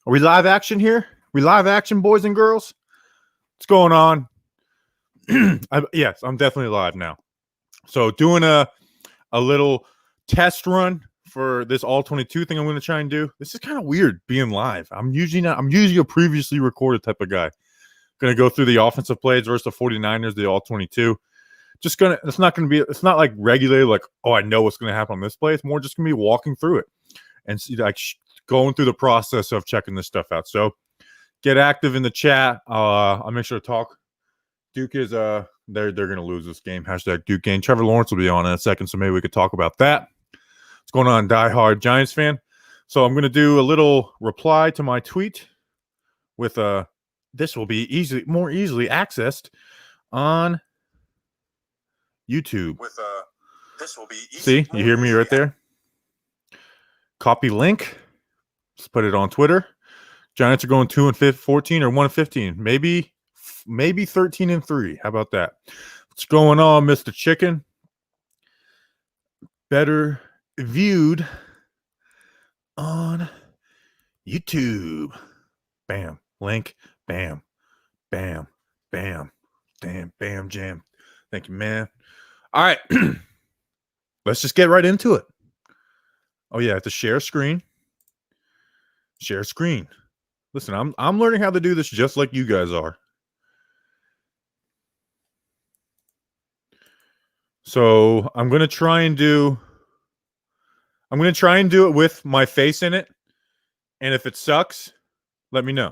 Are we live action here? We live action, boys and girls? What's going on? Yes, I'm definitely live now. So doing a little test run for this ALL-22 thing I'm going to try and do. This is kind of weird being live. I'm usually a previously recorded type of guy. Going to go through the offensive plays versus the 49ers, the ALL-22. It's not like regulated, like, oh, I know what's going to happen on this play. It's more just going to be walking through it and see, like, going through the process of checking this stuff out. So get active in the chat. I'll make sure to talk. Duke is they're gonna lose this game. Hashtag Duke game. Trevor Lawrence will be on in a second, so maybe we could talk about that. What's going on, diehard Giants fan? So I'm gonna do a little reply to my tweet with this will be more easily accessed on YouTube. This will be see, you hear me right there. Copy link. Let's put it on Twitter. Giants are going 2-14 or 1-15. Maybe 13-3. How about that? What's going on, Mr. Chicken? Better viewed on YouTube. Bam. Link. Bam. Bam. Bam. Damn. Bam. Jam. Thank you, man. All right. Let's just get right into it. Oh, yeah. I have to share screen. Share screen. Listen, I'm learning how to do this just like you guys are. So I'm gonna try and do it with my face in it. And if it sucks, let me know.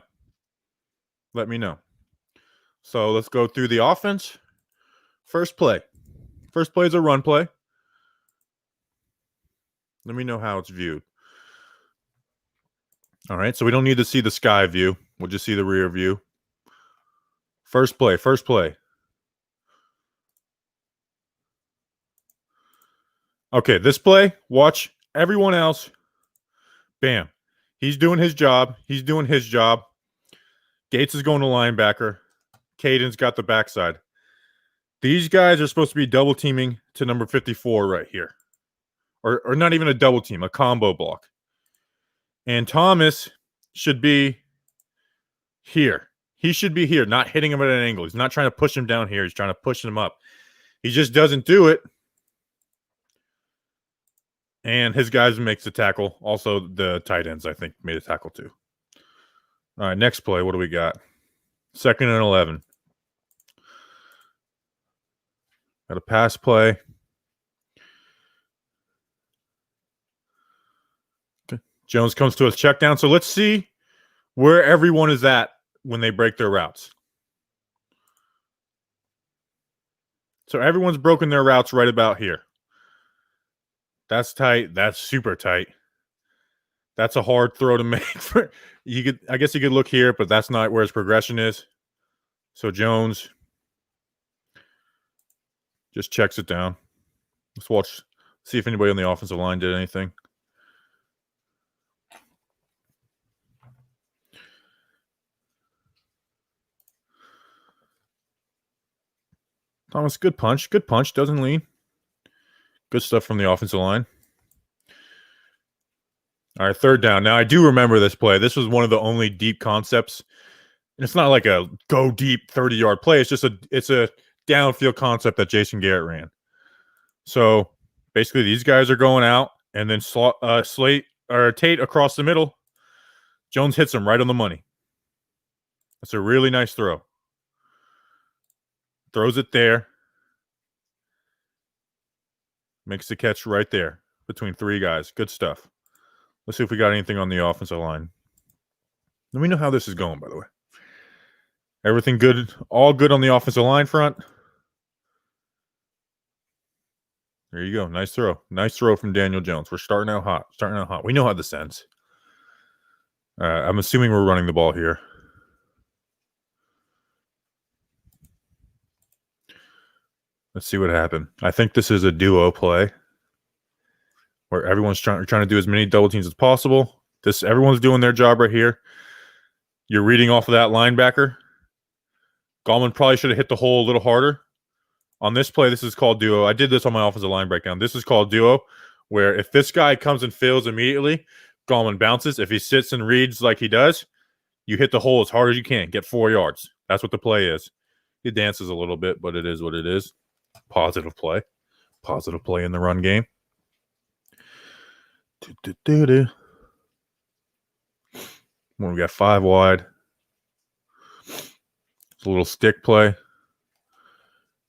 Let me know. So let's go through the offense. First play. First play is a run play. Let me know how it's viewed. All right, so we don't need to see the sky view. We'll just see the rear view. First play. Okay, this play, watch everyone else. Bam. He's doing his job. Gates is going to linebacker. Caden's got the backside. These guys are supposed to be double teaming to number 54 right here. Or not even a double team, a combo block. And Thomas should be here. He should be here, not hitting him at an angle. He's not trying to push him down here. He's trying to push him up. He just doesn't do it. And his guys makes the tackle. Also, the tight ends, I think, made a tackle too. All right, next play. What do we got? 2nd and 11. Got a pass play. Jones comes to a check down. So let's see where everyone is at when they break their routes. So everyone's broken their routes right about here. That's tight. That's super tight. That's a hard throw to make. I guess you could look here, but that's not where his progression is. So Jones just checks it down. Let's watch, see if anybody on the offensive line did anything. Thomas, good punch. Good punch. Doesn't lean. Good stuff from the offensive line. All right, 3rd down. Now, I do remember this play. This was one of the only deep concepts. And it's not like a go deep 30-yard play. It's just a downfield concept that Jason Garrett ran. So, basically, these guys are going out, and then Tate across the middle. Jones hits him right on the money. That's a really nice throw. Throws it there. Makes the catch right there between 3 guys. Good stuff. Let's see if we got anything on the offensive line. Let me know how this is going, by the way. Everything good? All good on the offensive line front? There you go. Nice throw. Nice throw from Daniel Jones. We're starting out hot. We know how this ends. I'm assuming we're running the ball here. Let's see what happened. I think this is a duo play where everyone's trying to do as many double teams as possible. Everyone's doing their job right here. You're reading off of that linebacker. Gallman probably should have hit the hole a little harder. On this play, this is called duo. I did this on my offensive line breakdown. This is called duo, where if this guy comes and fails immediately, Gallman bounces. If he sits and reads like he does, you hit the hole as hard as you can. Get 4 yards. That's what the play is. He dances a little bit, but it is what it is. Positive play. Positive play in the run game. When we got 5 wide. It's a little stick play.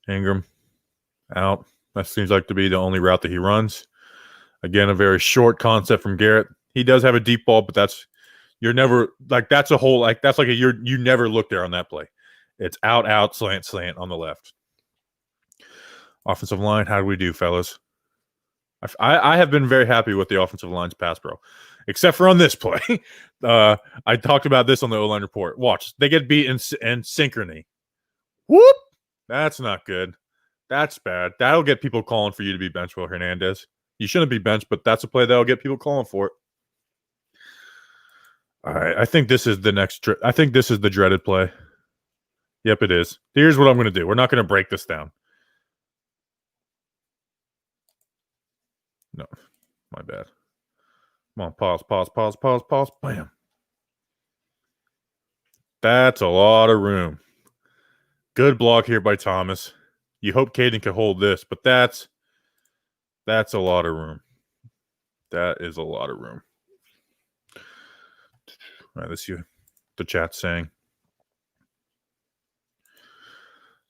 Ingram out. That seems like to be the only route that he runs. Again, a very short concept from Garrett. He does have a deep ball, but that's a whole you never look there on that play. It's out, slant on the left. Offensive line, how do we do, fellas? I have been very happy with the offensive line's pass pro, except for on this play. I talked about this on the O-line report. Watch, they get beat in synchrony. Whoop! That's not good. That's bad. That'll get people calling for you to be benched, Will Hernandez. You shouldn't be benched, but that's a play that'll get people calling for it. All right, I think this is the dreaded play. Yep, it is. Here's what I'm going to do. We're not going to break this down. No, my bad. Come on, pause. Bam. That's a lot of room. Good block here by Thomas. You hope Caden can hold this, but that's a lot of room. That is a lot of room. All right, let's see what the chat's saying.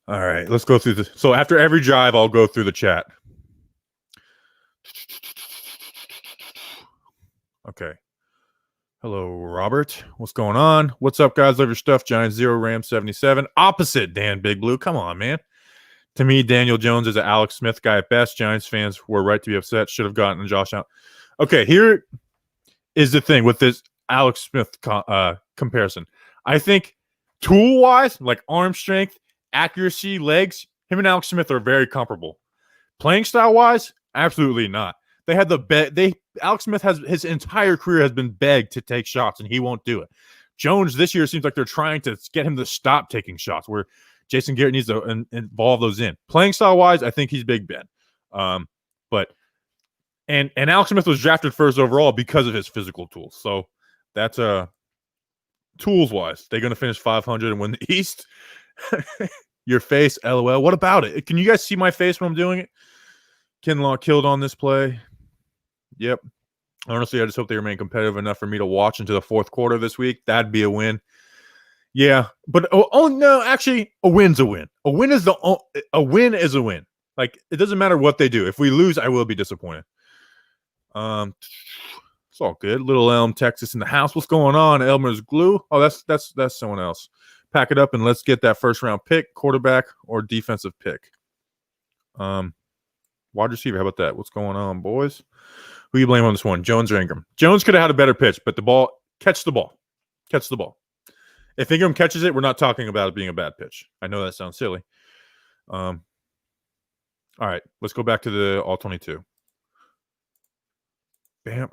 All right, let's go through this. So after every drive, I'll go through the chat. Okay. Hello, Robert. What's going on? What's up, guys? Love your stuff. Giants 0, Rams 77. Opposite Dan Big Blue. Come on, man. To me, Daniel Jones is an Alex Smith guy at best. Giants fans were right to be upset. Should have gotten Josh out. Okay, here is the thing with this Alex Smith comparison. I think tool-wise, like arm strength, accuracy, legs, him and Alex Smith are very comparable. Playing style-wise, absolutely not. They had Alex Smith has his entire career has been begged to take shots, and he won't do it. Jones this year seems like they're trying to get him to stop taking shots, where Jason Garrett needs to involve those in. Playing style-wise, I think he's Big Ben. But Alex Smith was drafted first overall because of his physical tools. So that's tools-wise. They're going to finish 500 and win the East. Your face, LOL. What about it? Can you guys see my face when I'm doing it? Kinlaw killed on this play. Yep. Honestly, I just hope they remain competitive enough for me to watch into the fourth quarter this week. That'd be a win. Yeah, but no, actually, a win's a win. A win is a win. Like, it doesn't matter what they do. If we lose, I will be disappointed. It's all good. Little Elm, Texas in the house. What's going on? Elmer's glue. Oh, that's someone else. Pack it up and let's get that first round pick, quarterback or defensive pick. Wide receiver. How about that? What's going on, boys? Who you blame on this one? Jones or Ingram? Jones could have had a better pitch, but catch the ball. If Ingram catches it, we're not talking about it being a bad pitch. I know that sounds silly. All right, let's go back to the all-22. Bam.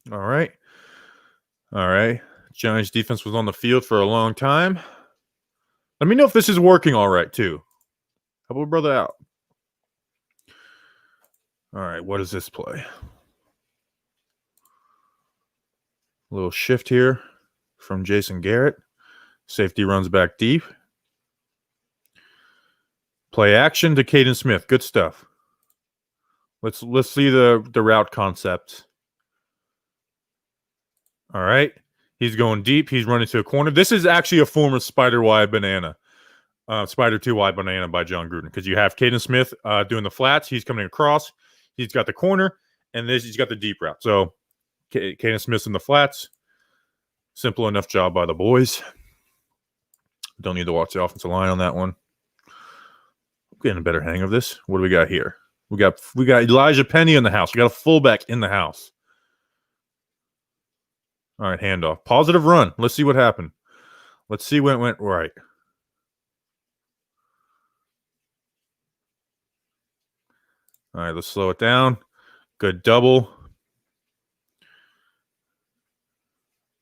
All right. Giants defense was on the field for a long time. Let me know if this is working all right, too. Help a brother out. All right, what is this play? A little shift here from Jason Garrett. Safety runs back deep. Play action to Caden Smith. Good stuff. Let's see the route concept. All right. He's going deep. He's running to a corner. This is actually a form of Spider 2 wide banana by John Gruden, because you have Caden Smith doing the flats. He's coming across. He's got the corner, and he's got the deep route. So Caden Smith's in the flats. Simple enough job by the boys. Don't need to watch the offensive line on that one. I'm getting a better hang of this. What do we got here? We got Elijah Penny in the house. We got a fullback in the house. All right, handoff. Positive run. Let's see what happened. Let's see when it went right. All right, let's slow it down. Good double.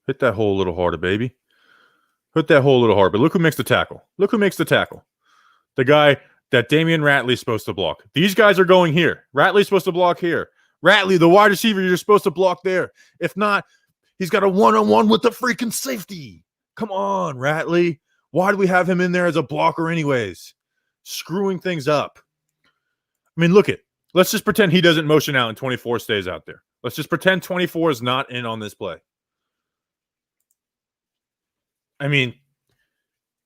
Hit that hole a little harder, baby. Hit that hole a little harder. But look who makes the tackle. The guy that Damian Ratley's supposed to block. These guys are going here. Ratley's supposed to block here. Ratley, the wide receiver, you're supposed to block there. If not, he's got a one-on-one with the freaking safety. Come on, Ratley. Why do we have him in there as a blocker anyways? Screwing things up. I mean, look it. Let's just pretend he doesn't motion out and 24 stays out there. Let's just pretend 24 is not in on this play. I mean,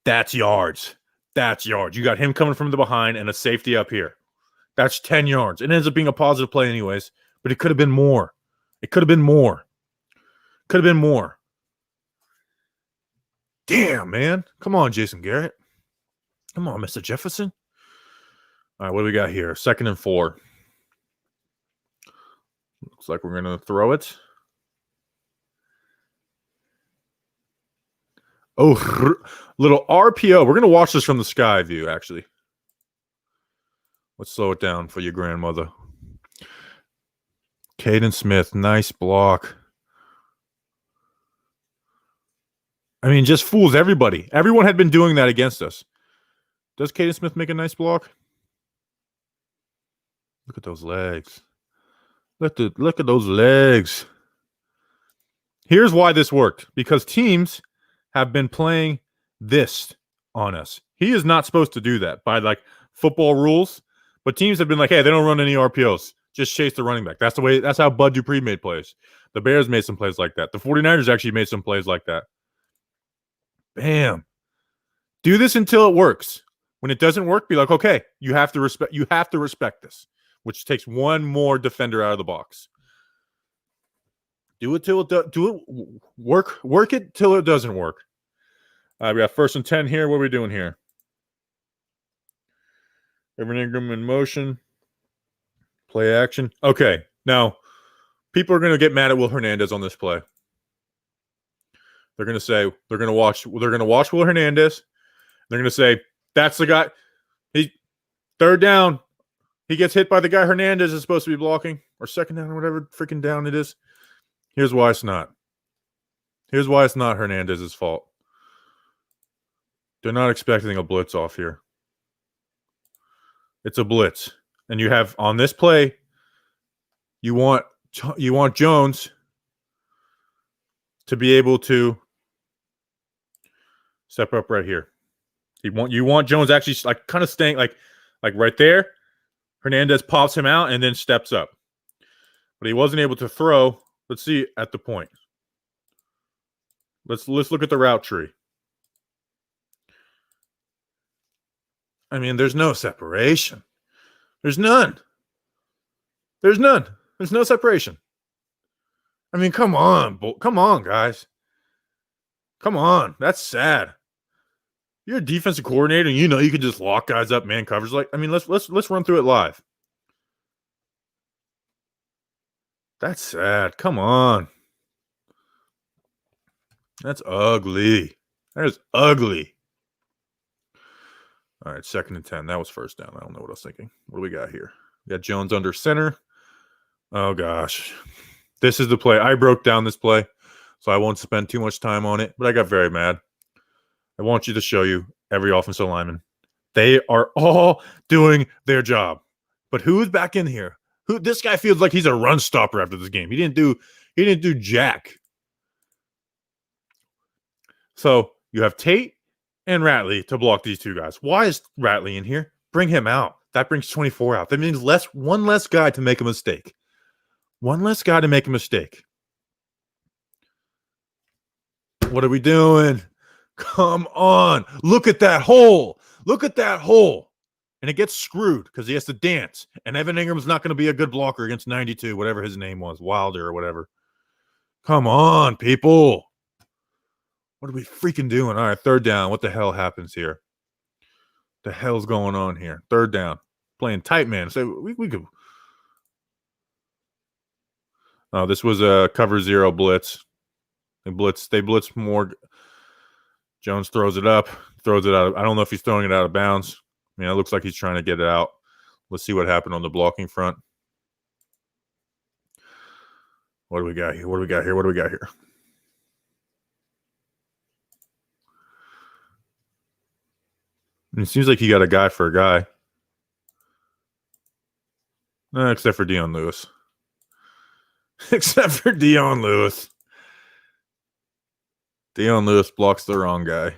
that's yards. That's yards. You got him coming from the behind and a safety up here. That's 10 yards. It ends up being a positive play anyways, but it could have been more. It could have been more. Could have been more. Damn, man. Come on, Jason Garrett. Come on, Mr. Jefferson. All right, what do we got here? 2nd and 4. Looks like we're going to throw it. Oh, little RPO. We're going to watch this from the sky view, actually. Let's slow it down for your grandmother. Caden Smith, nice block. I mean, just fools everybody. Everyone had been doing that against us. Does Caden Smith make a nice block? Look at those legs. Look at those legs. Here's why this worked. Because teams have been playing this on us. He is not supposed to do that by like football rules. But teams have been like, hey, they don't run any RPOs. Just chase the running back. That's how Bud Dupree made plays. The Bears made some plays like that. The 49ers actually made some plays like that. Bam. Do this until it works. When it doesn't work, be like, okay, you have to respect this, which takes one more defender out of the box. Do it till it do it. Work it till it doesn't work. We got 1st and 10 here. What are we doing here? Evan Ingram in motion. Play action. Okay. Now, people are going to get mad at Will Hernandez on this play. They're going to say they're going to watch Will Hernandez. They're going to say that's the guy. He 3rd down. He gets hit by the guy Hernandez is supposed to be blocking, or 2nd down, or whatever freaking down it is. Here's why it's not. Here's why it's not Hernandez's fault. They're not expecting a blitz off here. It's a blitz. And you have on this play, you want Jones to be able to step up right here. You want Jones actually like kind of staying like right there. Hernandez pops him out and then steps up. But he wasn't able to throw. Let's see at the point. Let's look at the route tree. I mean, there's no separation. There's none. There's none. There's no separation. I mean, come on. Come on, guys. Come on. That's sad. You're a defensive coordinator, and you know you can just lock guys up, man coverage. Like, I mean, let's run through it live. That's sad. Come on. That's ugly. That is ugly. All right, 2nd and 10. That was 1st down. I don't know what I was thinking. What do we got here? We got Jones under center. Oh, gosh. This is the play. I broke down this play, so I won't spend too much time on it, but I got very mad. I want you to show you every offensive lineman. They are all doing their job. But who's back in here? This guy feels like he's a run stopper after this game. He didn't do jack. So you have Tate and Ratley to block these two guys. Why is Ratley in here? Bring him out. That brings 24 out. That means one less guy to make a mistake. One less guy to make a mistake. What are we doing? Come on. Look at that hole. Look at that hole. And it gets screwed because he has to dance. And Evan Ingram's not going to be a good blocker against 92, whatever his name was, Wilder or whatever. Come on, people. What are we freaking doing? All right, 3rd down. What the hell happens here? The hell's going on here? 3rd down. Playing tight man. So we could. Oh, this was a cover 0 blitz. They blitz more. Jones throws it up. Throws it out. I don't know if he's throwing it out of bounds. I mean, it looks like he's trying to get it out. Let's see what happened on the blocking front. What do we got here? What do we got here? What do we got here? It seems like he got a guy for a guy. Except for Dion Lewis. Except for Dion Lewis. Dion Lewis blocks the wrong guy.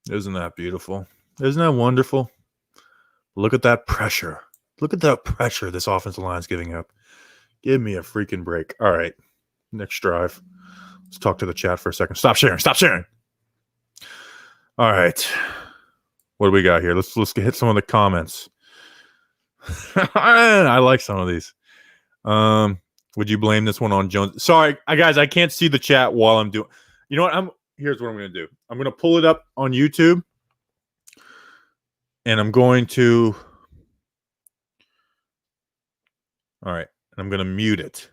Isn't that beautiful? Isn't that wonderful? Look at that pressure. Look at that pressure this offensive line is giving up. Give me a freaking break. All right. Next drive. Let's talk to the chat for a second. Stop sharing. Stop sharing. All right. What do we got here? Let's hit some of the comments. I like some of these. Would you blame this one on Jones? Sorry, guys, I can't see the chat while I'm doing. You know what? Here's what I'm going to do. I'm going to pull it up on YouTube, and I'm going to. All right, and I'm going to mute it.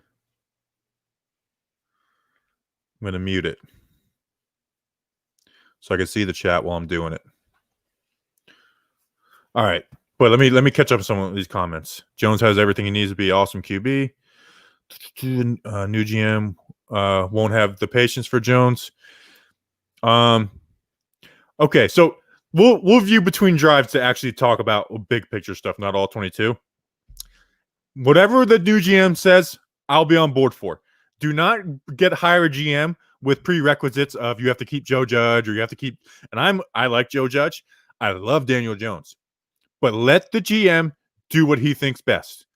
I'm going to mute it so I can see the chat while I'm doing it. All right, but let me catch up with some of these comments. Jones has everything he needs to be awesome QB. New GM won't have the patience for Jones. Okay, so we'll view between drives to actually talk about big picture stuff, not all 22. Whatever the new GM says, I'll be on board for. Do not hire a GM with prerequisites of you have to keep Joe Judge or you have to keep. And I like Joe Judge. I love Daniel Jones, but let the GM do what he thinks best.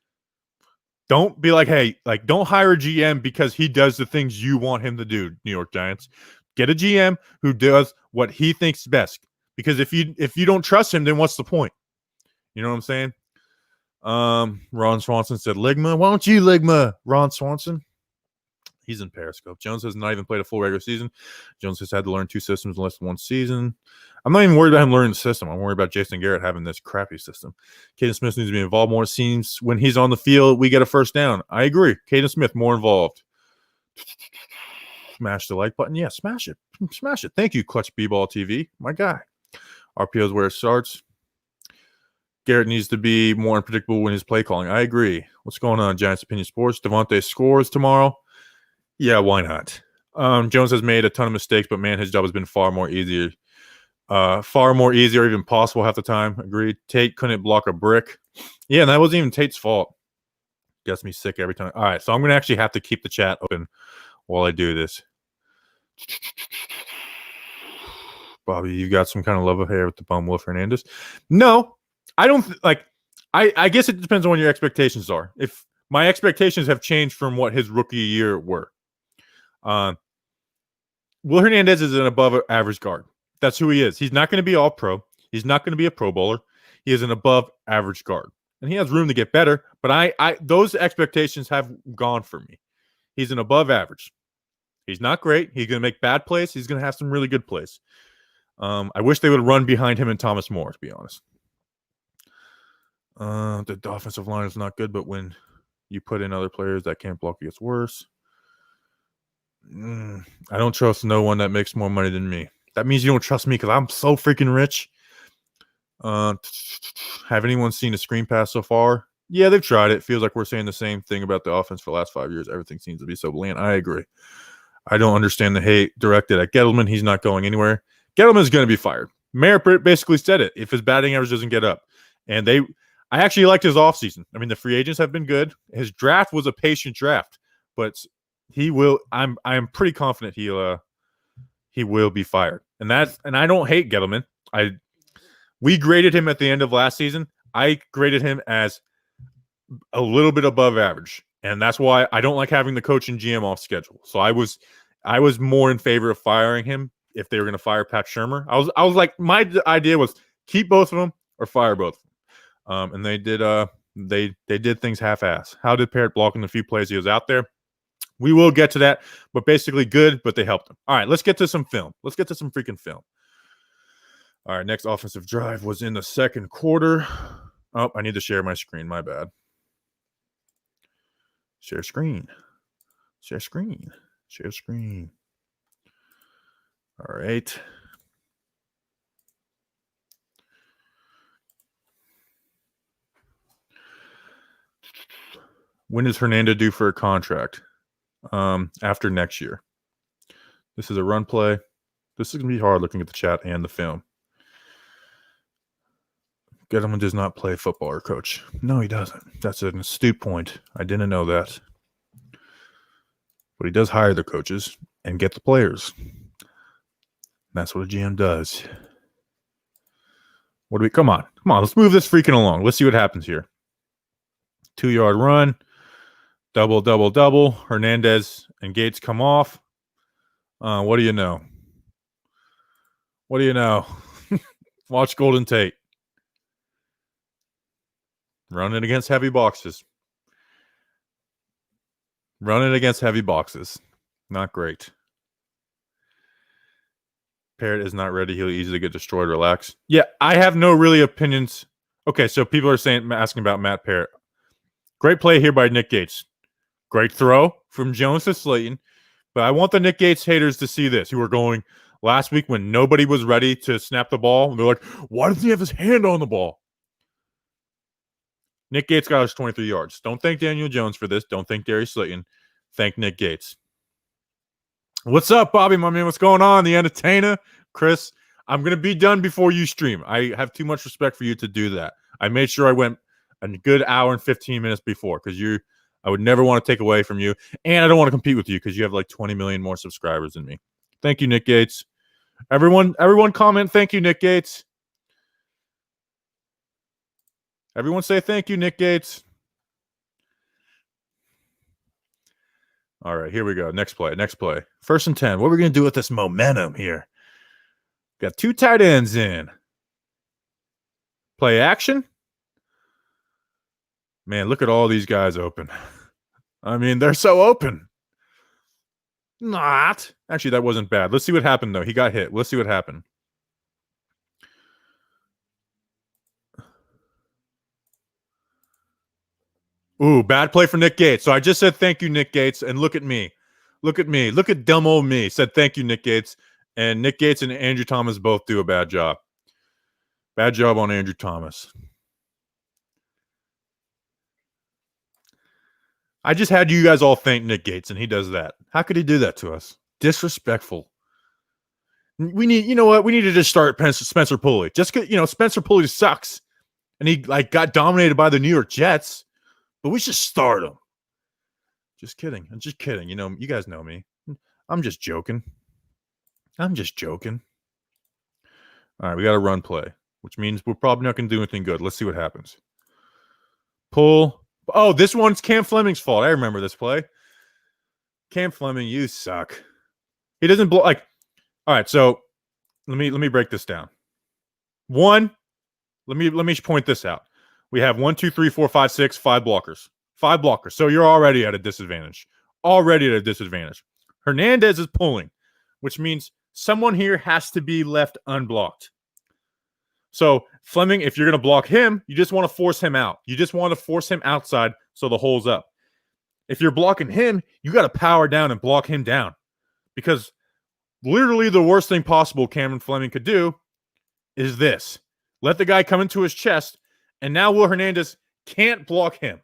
Don't be like, hey, don't hire a GM because he does the things you want him to do, New York Giants. Get a GM who does what he thinks best. Because if you don't trust him, then what's the point? You know what I'm saying? Ron Swanson said, Ligma. Why don't you Ligma, Ron Swanson? He's in Periscope. Jones has not even played a full regular season. Jones has had to learn 2 systems in less than 1 season. I'm not even worried about him learning the system. I'm worried about Jason Garrett having this crappy system. Caden Smith needs to be involved more. It seems when he's on the field, we get a first down. I agree. Caden Smith more involved. Smash the like button. Yeah, smash it. Smash it. Thank you, Clutch B-Ball TV. My guy. RPO is where it starts. Garrett needs to be more unpredictable when his play calling. I agree. What's going on, Giants Opinion Sports? Devontae scores tomorrow. Yeah, why not? Jones has made a ton of mistakes, but man, his job has been far more easier or even possible half the time. Agreed. Tate couldn't block a brick. Yeah, and that wasn't even Tate's fault. Gets me sick every time. All right, so I'm going to actually have to keep the chat open while I do this. Bobby, you got some kind of love affair with the bum Will Hernandez? No, I don't. I guess it depends on what your expectations are. If my expectations have changed from what his rookie year were. Will Hernandez is an above average guard. That's who he is. He's not going to be all pro. He's not going to be a pro bowler. He is an above average guard. And he has room to get better, but I those expectations have gone for me. He's an above average. He's not great. He's going to make bad plays. He's going to have some really good plays. I wish they would run behind him and Thomas Moore, to be honest. The offensive line is not good, but when you put in other players that can't block, it gets worse. I don't trust no one that makes more money than me. That means you don't trust me because I'm so freaking rich. Have anyone seen a screen pass so far? Yeah, they've tried it. Feels like we're saying the same thing about the offense for the last 5 years. Everything seems to be so bland. I agree. I don't understand the hate directed at Gettleman. He's not going anywhere. Gettleman is going to be fired. Mayor basically said it. If his batting average doesn't get up. And I actually liked his offseason. I mean, the free agents have been good. His draft was a patient draft. But he will. I'm pretty confident he will be fired. And I don't hate Gettleman. We graded him at the end of last season. I graded him as a little bit above average. And that's why I don't like having the coach and GM off schedule. So I was more in favor of firing him if they were going to fire Pat Shurmur. I was like, my idea was keep both of them or fire both of them. And they did things half-ass. How did Parrott block in the few plays he was out there? We will get to that, but basically good, but they helped him. All right, let's get to some film. Let's get to some freaking film. All right, next offensive drive was in the second quarter. Oh, I need to share my screen. My bad. Share screen. Share screen. Share screen. All right. When is Hernando due for a contract? After next year. This is a run play. This is going to be hard looking at the chat and the film. Gettleman does not play football or coach. No, he doesn't. That's an astute point. I didn't know that. But he does hire the coaches and get the players. That's what a GM does. What do we? Come on. Let's move this freaking along. Let's see what happens here. 2-yard run. Double, double, double. Hernandez and Gates come off. What do you know? What do you know? Watch Golden Tate. Running against heavy boxes. Running against heavy boxes. Not great. Parrott is not ready. He'll easily get destroyed. Relax. Yeah, I have no really opinions. Okay, so people are asking about Matt Parrott. Great play here by Nick Gates. Great throw from Jones to Slayton. But I want the Nick Gates haters to see this, who were going last week when nobody was ready to snap the ball. And they're like, why doesn't he have his hand on the ball? Nick Gates got us 23 yards. Don't thank Daniel Jones for this. Don't thank Darius Slayton. Thank Nick Gates. What's up, Bobby, my man? What's going on? The entertainer, Chris. I'm going to be done before you stream. I have too much respect for you to do that. I made sure I went a good hour and 15 minutes before because I would never want to take away from you. And I don't want to compete with you because you have like 20 million more subscribers than me. Thank you, Nick Gates. Everyone comment, thank you, Nick Gates. Everyone say thank you, Nick Gates. All right, here we go. Next play. 1st and 10. What are we going to do with this momentum here? Got 2 tight ends in. Play action. Man, look at all these guys open. I mean, they're so open. Not. Actually, that wasn't bad. Let's see what happened, though. He got hit. Let's see what happened. Ooh, bad play for Nick Gates. So I just said thank you, Nick Gates, and look at me. Look at me. Look at dumb old me. Said thank you, Nick Gates. And Nick Gates and Andrew Thomas both do a bad job. Bad job on Andrew Thomas. I just had you guys all thank Nick Gates, and he does that. How could he do that to us? Disrespectful. We need, you know what? We need to just start Spencer Pulley. Just because, Spencer Pulley sucks, and he got dominated by the New York Jets. But we should start him. Just kidding. I'm just kidding. You guys know me. I'm just joking. All right, we got a run play, which means we're probably not going to do anything good. Let's see what happens. Pull. Oh, this one's Cam Fleming's fault. I remember this play. Cam Fleming, you suck. He doesn't blow all right, so let me break this down. One, let me point this out. We have 1, 2, 3, 4, 5, 6, 5 blockers. 5 blockers. So you're already at a disadvantage. Hernandez is pulling, which means someone here has to be left unblocked. So Fleming, if you're going to block him, you just want to force him out. You just want to force him outside so the hole's up. If you're blocking him, you got to power down and block him down. Because literally the worst thing possible Cameron Fleming could do is this. Let the guy come into his chest, and now Will Hernandez can't block him.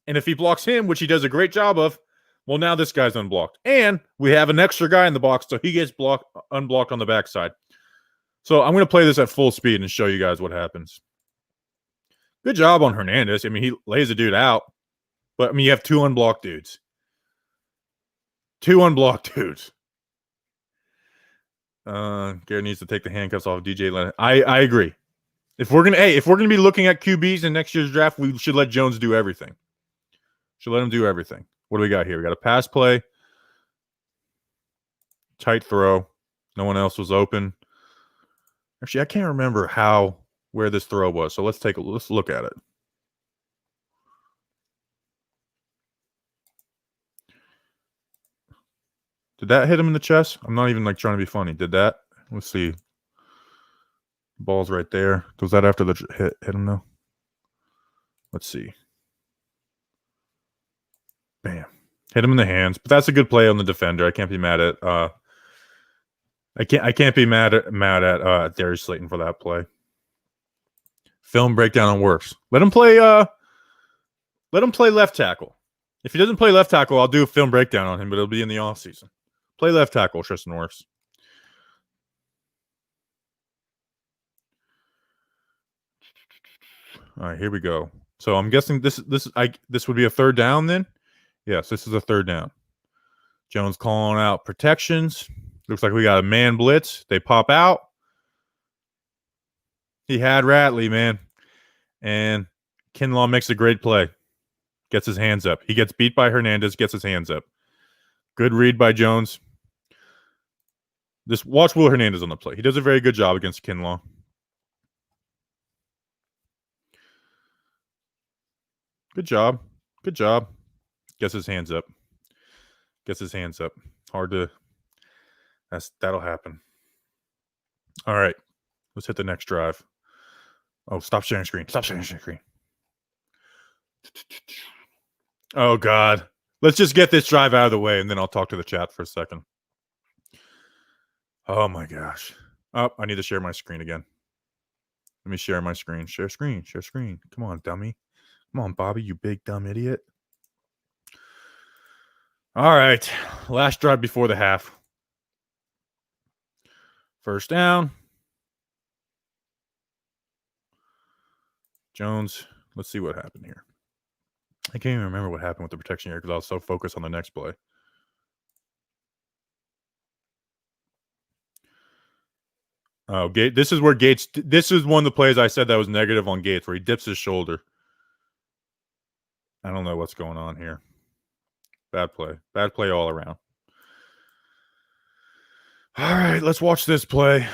And if he blocks him, which he does a great job of, well, now this guy's unblocked. And we have an extra guy in the box, so he gets unblocked on the backside. So I'm going to play this at full speed and show you guys what happens. Good job on Hernandez. I mean, he lays a dude out. But, I mean, you have 2 unblocked dudes. 2 unblocked dudes. Garrett needs to take the handcuffs off DJ Leonard. I agree. If we're gonna be looking at QBs in next year's draft, we should let Jones do everything. Should let him do everything. What do we got here? We got a pass play, tight throw. No one else was open. Actually, I can't remember where this throw was. So let's look at it. Did that hit him in the chest? I'm not even trying to be funny. Did that? Let's see. Ball's right there. Was that after the hit him though? Let's see. Bam. Hit him in the hands. But that's a good play on the defender. I can't be mad at I can't be mad at Darius Slayton for that play. Film breakdown on works. Let him play left tackle. If he doesn't play left tackle, I'll do a film breakdown on him, but it'll be in the offseason. Play left tackle, Tristan Wirfs. All right, here we go. So I'm guessing this would be a third down then? Yes, this is a third down. Jones calling out protections. Looks like we got a man blitz. They pop out. He had Ratley, man. And Kinlaw makes a great play. Gets his hands up. He gets beat by Hernandez, gets his hands up. Good read by Jones. Watch Will Hernandez on the play. He does a very good job against Kinlaw. Good job. Good job. Gets his hands up. Gets his hands up. Hard to... That'll happen. All right. Let's hit the next drive. Oh, stop sharing screen. Stop sharing screen. Oh, God. Let's just get this drive out of the way, and then I'll talk to the chat for a second. Oh, my gosh. Oh, I need to share my screen again. Let me share my screen. Share screen. Share screen. Come on, dummy. Come on, Bobby, you big dumb idiot. All right. Last drive before the half. First down. Jones, let's see what happened here. I can't even remember what happened with the protection here because I was so focused on the next play. Oh, Gates. This is where Gates. This is one of the plays I said that was negative on Gates, where he dips his shoulder. I don't know what's going on here. Bad play. Bad play all around. All right, let's watch this play.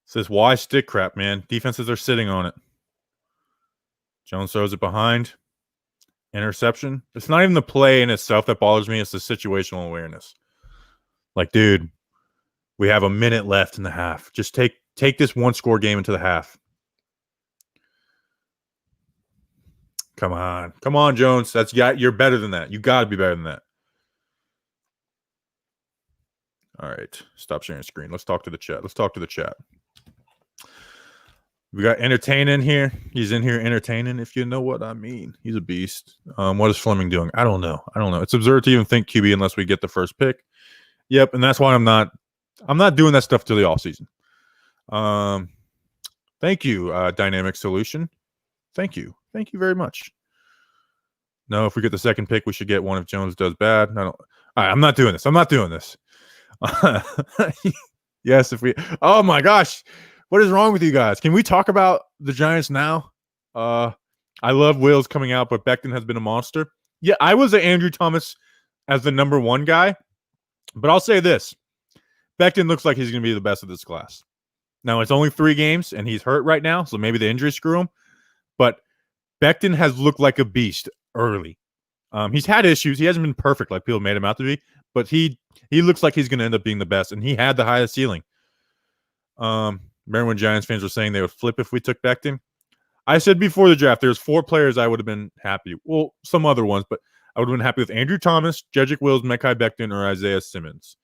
It's this Y stick crap, man. Defenses are sitting on it. Jones throws it behind. Interception. It's not even the play in itself that bothers me. It's the situational awareness. Like, dude, we have a minute left in the half. Just take this one-score game into the half. Come on. Come on, Jones. You're better than that. You got to be better than that. All right. Stop sharing screen. Let's talk to the chat. Let's talk to the chat. We got Entertain in here. He's in here entertaining, if you know what I mean. He's a beast. What is Fleming doing? I don't know. It's absurd to even think QB unless we get the first pick. Yep, and that's why I'm not doing that stuff till the offseason. Thank you, Dynamic Solution. Thank you. Thank you very much. No, if we get the second pick, we should get one if Jones does bad. All right, I'm not doing this. I'm not doing this. Yes, if we... Oh, my gosh. What is wrong with you guys? Can we talk about the Giants now? I love Wills coming out, but Becton has been a monster. Yeah, I was an Andrew Thomas as the number one guy, but I'll say this. Becton looks like he's going to be the best of this class. Now, it's only 3 games, and he's hurt right now, so maybe the injuries screw him. But Becton has looked like a beast early. He's had issues. He hasn't been perfect like people made him out to be, but he looks like he's going to end up being the best, and he had the highest ceiling. Remember when Giants fans were saying they would flip if we took Becton? I said before the draft, there's 4 players I would have been happy. Well, some other ones, but I would have been happy with Andrew Thomas, Jedrick Wills, Mekhi Becton, or Isaiah Simmons.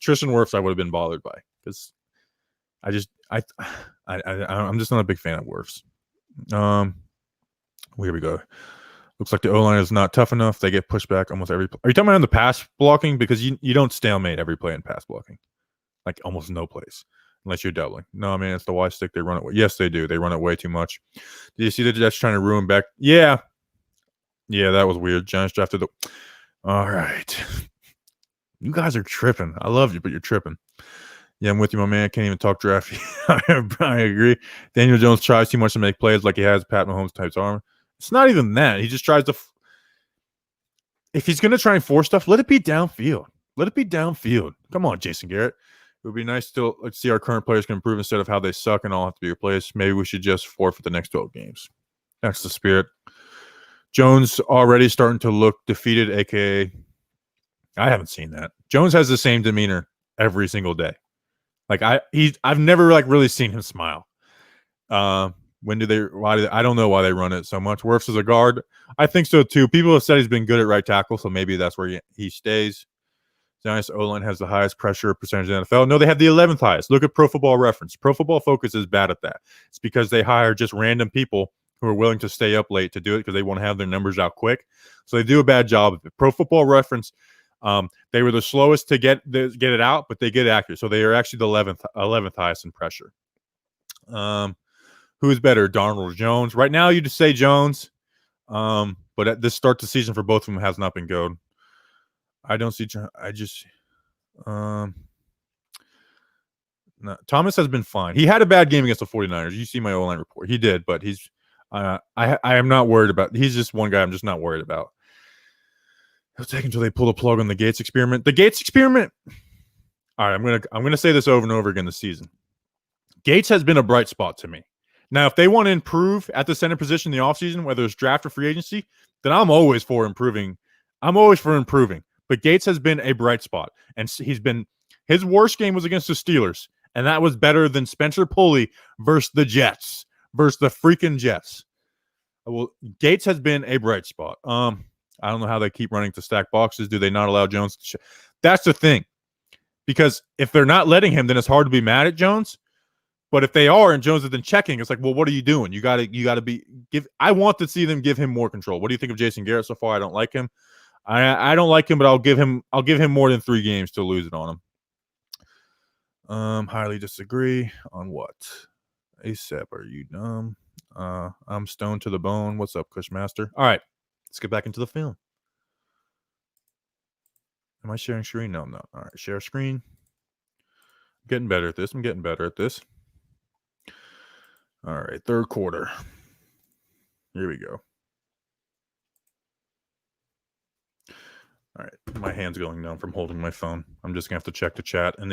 Tristan Wirfs I would have been bothered by because I'm just not a big fan of Wirfs. Here we go. Looks like the O-line is not tough enough. They get pushed back almost every play. Are you talking about on the pass blocking? Because you don't stalemate every play in pass blocking. Like almost no plays. Unless you're doubling. No, I mean, it's the Y stick. They run it. Yes, they do. They run it way too much. Did you see the Jets trying to ruin back? Yeah. Yeah, that was weird. Giants drafted the... All right. You guys are tripping. I love you, but you're tripping. Yeah, I'm with you, my man. I can't even talk draft. I agree. Daniel Jones tries too much to make plays like he has Pat Mahomes type's arm. It's not even that. He just tries to... If he's going to try and force stuff, let it be downfield. Let it be downfield. Come on, Jason Garrett. It would be nice to see our current players can improve instead of how they suck and all have to be replaced. Maybe we should just forfeit the next 12 games. That's the spirit. Jones already starting to look defeated, a.k.a. I haven't seen that. Jones has the same demeanor every single day. Like I've never really seen him smile. I don't know why they run it so much. Wirfs is a guard. I think so too. People have said he's been good at right tackle, so maybe that's where he stays. Giants O-line has the highest pressure percentage in the NFL. No, they have the 11th highest. Look at Pro Football Reference. Pro Football Focus is bad at that. It's because they hire just random people who are willing to stay up late to do it because they want to have their numbers out quick. So they do a bad job of it. Pro Football Reference They were the slowest to get it out, but they get accurate. So they are actually the 11th highest in pressure. Who's better, Darnold or Jones? Right now, you just say Jones. But at this start the season for both of them has not been good. I don't see. I just. No, Thomas has been fine. He had a bad game against the 49ers. You see my O-line report. He did, but he's. I am not worried about. He's just one guy I'm just not worried about. It'll take until they pull the plug on the Gates experiment. The Gates experiment. All right, I'm gonna say this over and over again this season. Gates has been a bright spot to me. Now, if they want to improve at the center position in the offseason, whether it's draft or free agency, then I'm always for improving. But Gates has been a bright spot, and his worst game was against the Steelers, and that was better than Spencer Pulley versus the Jets, versus the freaking Jets. Well, Gates has been a bright spot. I don't know how they keep running to stack boxes. Do they not allow Jones to That's the thing. Because if they're not letting him, then it's hard to be mad at Jones. But if they are and Jones is then checking, it's like, well, what are you doing? You gotta I want to see them give him more control. What do you think of Jason Garrett so far? I don't like him. I don't like him, but I'll give him more than 3 games to lose it on him. Highly disagree on what? ASAP, are you dumb? I'm stoned to the bone. What's up, Cushmaster? All right, let's get back into the film. Am I sharing screen? No, I'm not. All right, share screen. I'm getting better at this. All right, third quarter. Here we go. All right, my hand's going numb from holding my phone. I'm just gonna have to check the chat in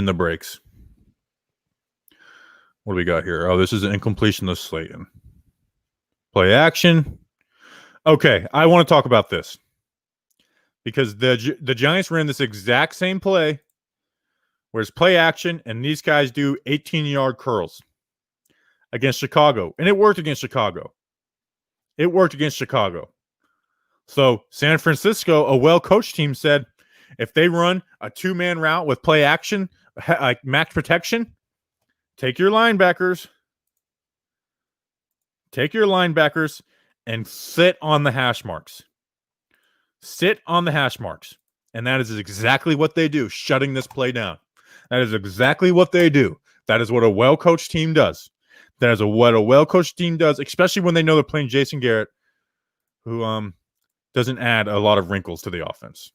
the breaks. What do we got here? Oh, this is an incompletion of Slayton. Play action. Okay, I want to talk about this because the Giants ran this exact same play, where it's play action, and these guys do 18-yard curls against Chicago, and it worked against Chicago. So San Francisco, a well-coached team, said if they run a 2-man route with play action, like max protection, take your linebackers and sit on the hash marks. And that is exactly what they do, shutting this play down. That is exactly what they do. That is what a well-coached team does. What a well-coached team does, especially when they know they're playing Jason Garrett, who doesn't add a lot of wrinkles to the offense.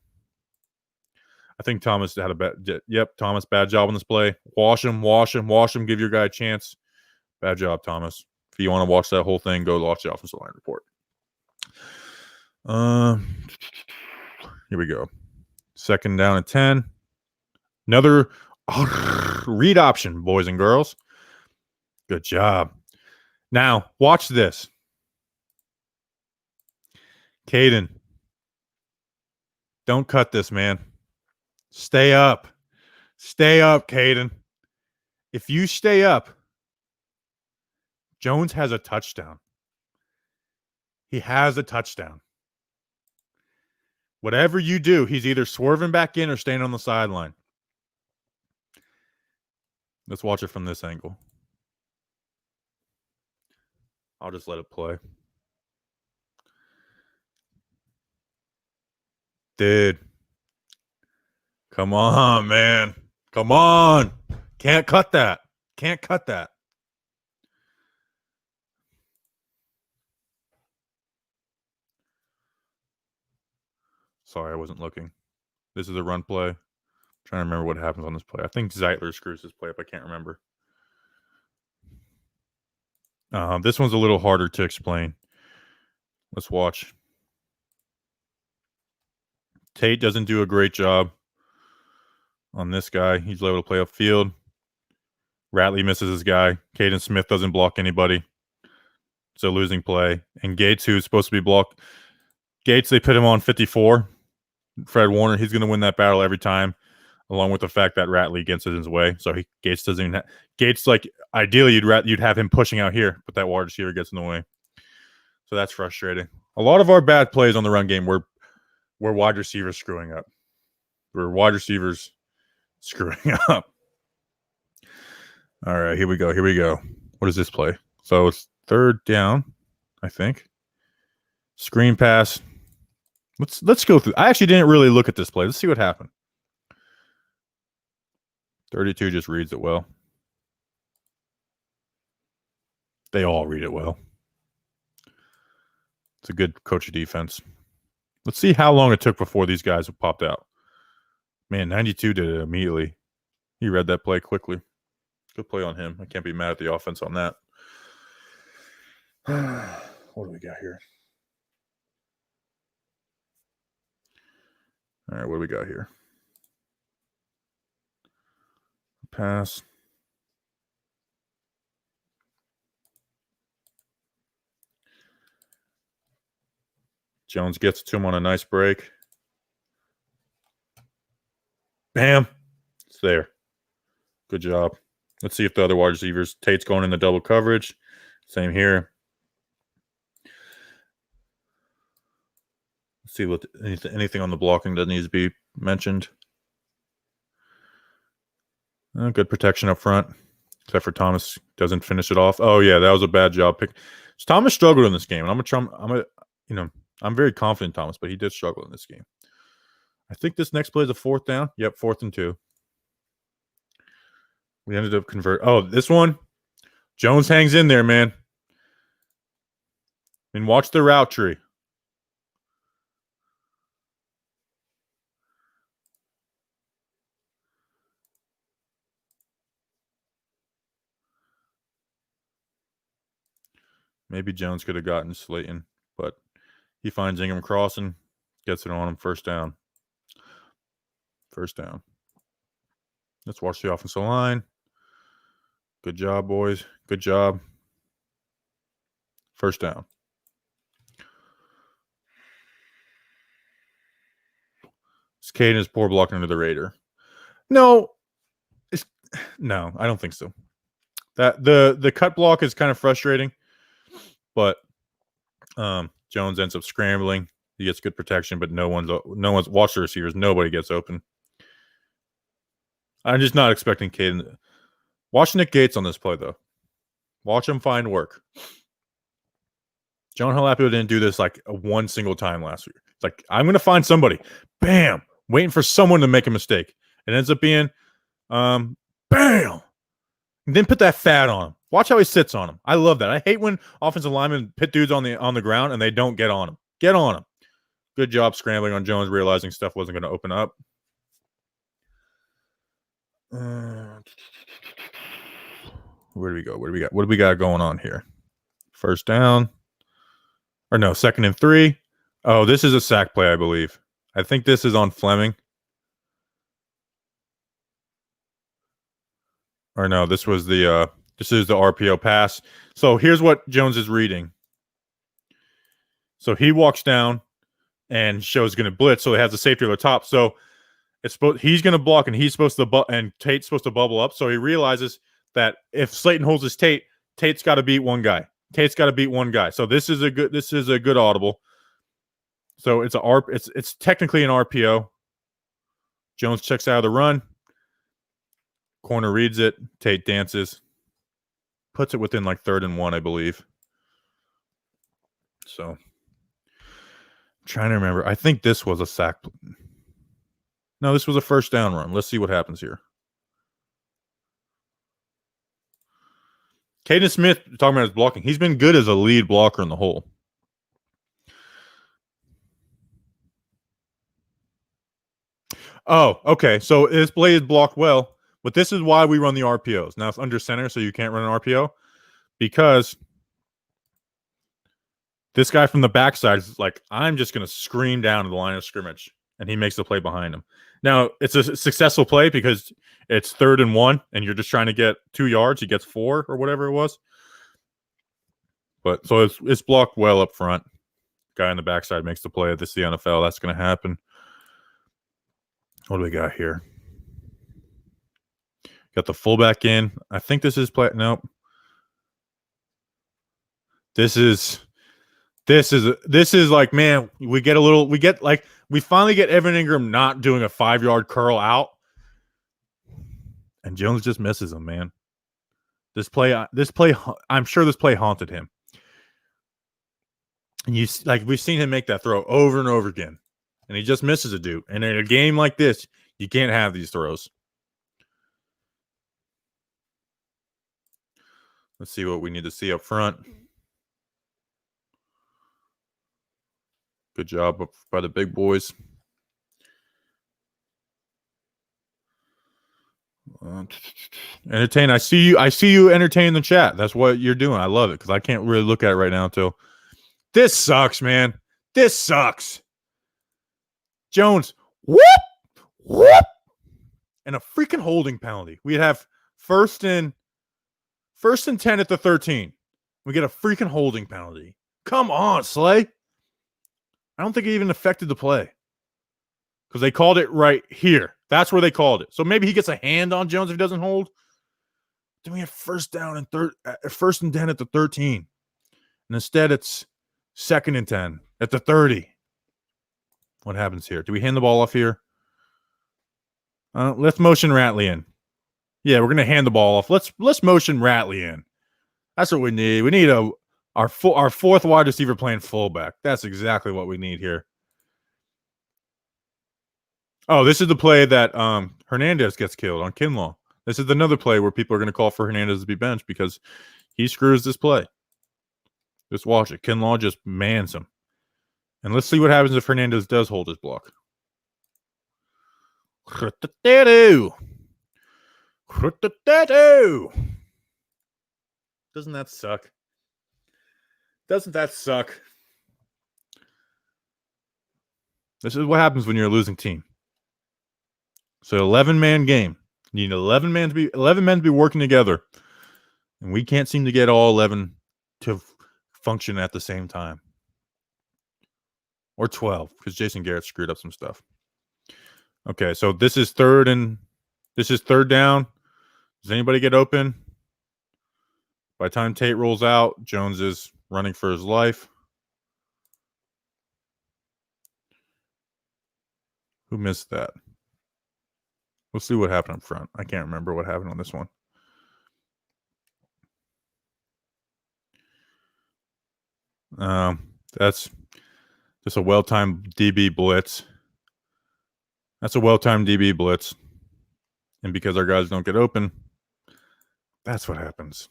I think Thomas had a bad. Yep, Thomas, bad job on this play. Wash him. Give your guy a chance. Bad job, Thomas. If you want to watch that whole thing, go watch the offensive line report. Here we go. 2nd down and 10. Another read option, boys and girls. Good job. Now, watch this. Caden, don't cut this, man. Stay up. Caden. If you stay up, Jones has a touchdown. He has a touchdown. Whatever you do, he's either swerving back in or staying on the sideline. Let's watch it from this angle. I'll just let it play. Dude. Come on, man. Come on. Can't cut that. Sorry, I wasn't looking. This is a run play. I'm trying to remember what happens on this play. I think Zeitler screws this play up. I can't remember. This one's a little harder to explain. Let's watch. Tate doesn't do a great job on this guy. He's able to play upfield. Ratley misses his guy. Caden Smith doesn't block anybody. It's a losing play. And Gates, who's supposed to be blocked. Gates, they put him on 54. Fred Warner, he's going to win that battle every time, along with the fact that Ratley gets in his way. So Gates doesn't even Gates, like, ideally you'd have him pushing out here, but that wide receiver gets in the way. So that's frustrating. A lot of our bad plays on the run game were wide receivers screwing up. All right, here we go. What is this play? So it's 3rd down, I think. Screen pass. Let's go through. I actually didn't really look at this play. Let's see what happened. 32 just reads it well. They all read it well. It's a good coach of defense. Let's see how long it took before these guys popped out. Man, 92 did it immediately. He read that play quickly. Good play on him. I can't be mad at the offense on that. What do we got here? All right, what do we got here? Pass. Jones gets to him on a nice break. Bam. It's there. Good job. Let's see if the other wide receivers. Tate's going in the double coverage. Same here. Let's see what anything on the blocking that needs to be mentioned. Good protection up front, except for Thomas doesn't finish it off. Oh yeah, that was a bad job pick. Thomas struggled in this game, and I'm very confident in Thomas, but he did struggle in this game. I think this next play is a 4th down. Yep, 4th and 2. We ended up Oh, this one, Jones hangs in there, man. I mean, watch the route tree. Maybe Jones could have gotten Slayton, but he finds Ingram crossing, gets it on him. 1st down. 1st down. Let's watch the offensive line. Good job, boys. Good job. 1st down. Is Caden's poor blocking under the Raider? No. No, I don't think so. That the cut block is kind of frustrating, but Jones ends up scrambling. He gets good protection, but no one's watch the receivers. Nobody gets open. I'm just not expecting Caden. Watch Nick Gates on this play, though. Watch him find work. John Halapio didn't do this like one single time last week. It's like, I'm going to find somebody. Bam! Waiting for someone to make a mistake. It ends up being, bam! And then put that fat on him. Watch how he sits on him. I love that. I hate when offensive linemen pit dudes on the ground and they don't get on him. Get on him. Good job scrambling on Jones, realizing stuff wasn't going to open up. Where do we go? What do we got going on here? 1st down. Or no, 2nd and 3. Oh, this is a sack play, I believe. I think this is on Fleming. Or no, this is the RPO pass. So here's what Jones is reading. So he walks down and shows going to blitz, so it has a safety on the top. So he's going to block, and he's supposed to and Tate's supposed to bubble up. So he realizes that if Slayton holds his Tate's got to beat one guy. Tate's got to beat one guy. So this is a good audible. So it's technically an RPO. Jones checks out of the run. Corner reads it. Tate dances. Puts it within like 3rd and 1, I believe. So I'm trying to remember. I think this was a sack. No, this was a 1st down run. Let's see what happens here. Caden Smith, talking about his blocking, he's been good as a lead blocker in the hole. Oh, okay. So this play is blocked well, but this is why we run the RPOs. Now it's under center, so you can't run an RPO because this guy from the backside is like, I'm just going to scream down to the line of scrimmage, and he makes the play behind him. Now, it's a successful play because it's 3rd and 1, and you're just trying to get 2 yards. He gets 4 or whatever it was. But so it's blocked well up front. Guy on the backside makes the play. This is the NFL. That's going to happen. What do we got here? Got the fullback in. I think this is play. Nope. This is like, man, we finally get Evan Ingram not doing a 5-yard curl out, and Jones just misses him, man. This play, I'm sure this play haunted him. And we've seen him make that throw over and over again. and he just misses a dude. And in a game like this, you can't have these throws. Let's see what we need to see up front. Good job by the big boys. Entertain. I see you entertain the chat. That's what you're doing. I love it because I can't really look at it right now until this sucks, man. This sucks. Jones, whoop, whoop, and a freaking holding penalty. We'd have first and 10 at the 13. We get a freaking holding penalty. Come on, Slay. I don't think it even affected the play because they called it right here. That's where they called it. So maybe he gets a hand on Jones if he doesn't hold. Then we have first and 10 at the 13. And instead it's 2nd and 10 at the 30. What happens here? Do we hand the ball off here? Let's motion Ratley in. Yeah, we're gonna hand the ball off. Let's motion Ratley in. That's what we need. We need our fourth wide receiver playing fullback. That's exactly what we need here. Oh, this is the play that Hernandez gets killed on Kinlaw. This is another play where people are going to call for Hernandez to be benched because he screws this play. Just watch it. Kinlaw just mans him. And let's see what happens if Hernandez does hold his block. Doesn't that suck? Doesn't that suck? This is what happens when you're a losing team. So 11-man game. You need 11 men to be working together. And we can't seem to get all 11 to function at the same time. Or 12, because Jason Garrett screwed up some stuff. Okay, so this is third down. Does anybody get open? By the time Tate rolls out, Jones is running for his life. Who missed that? We'll see what happened up front. I can't remember what happened on this one. That's just a well-timed DB blitz. That's a well-timed DB blitz. And because our guys don't get open, that's what happens.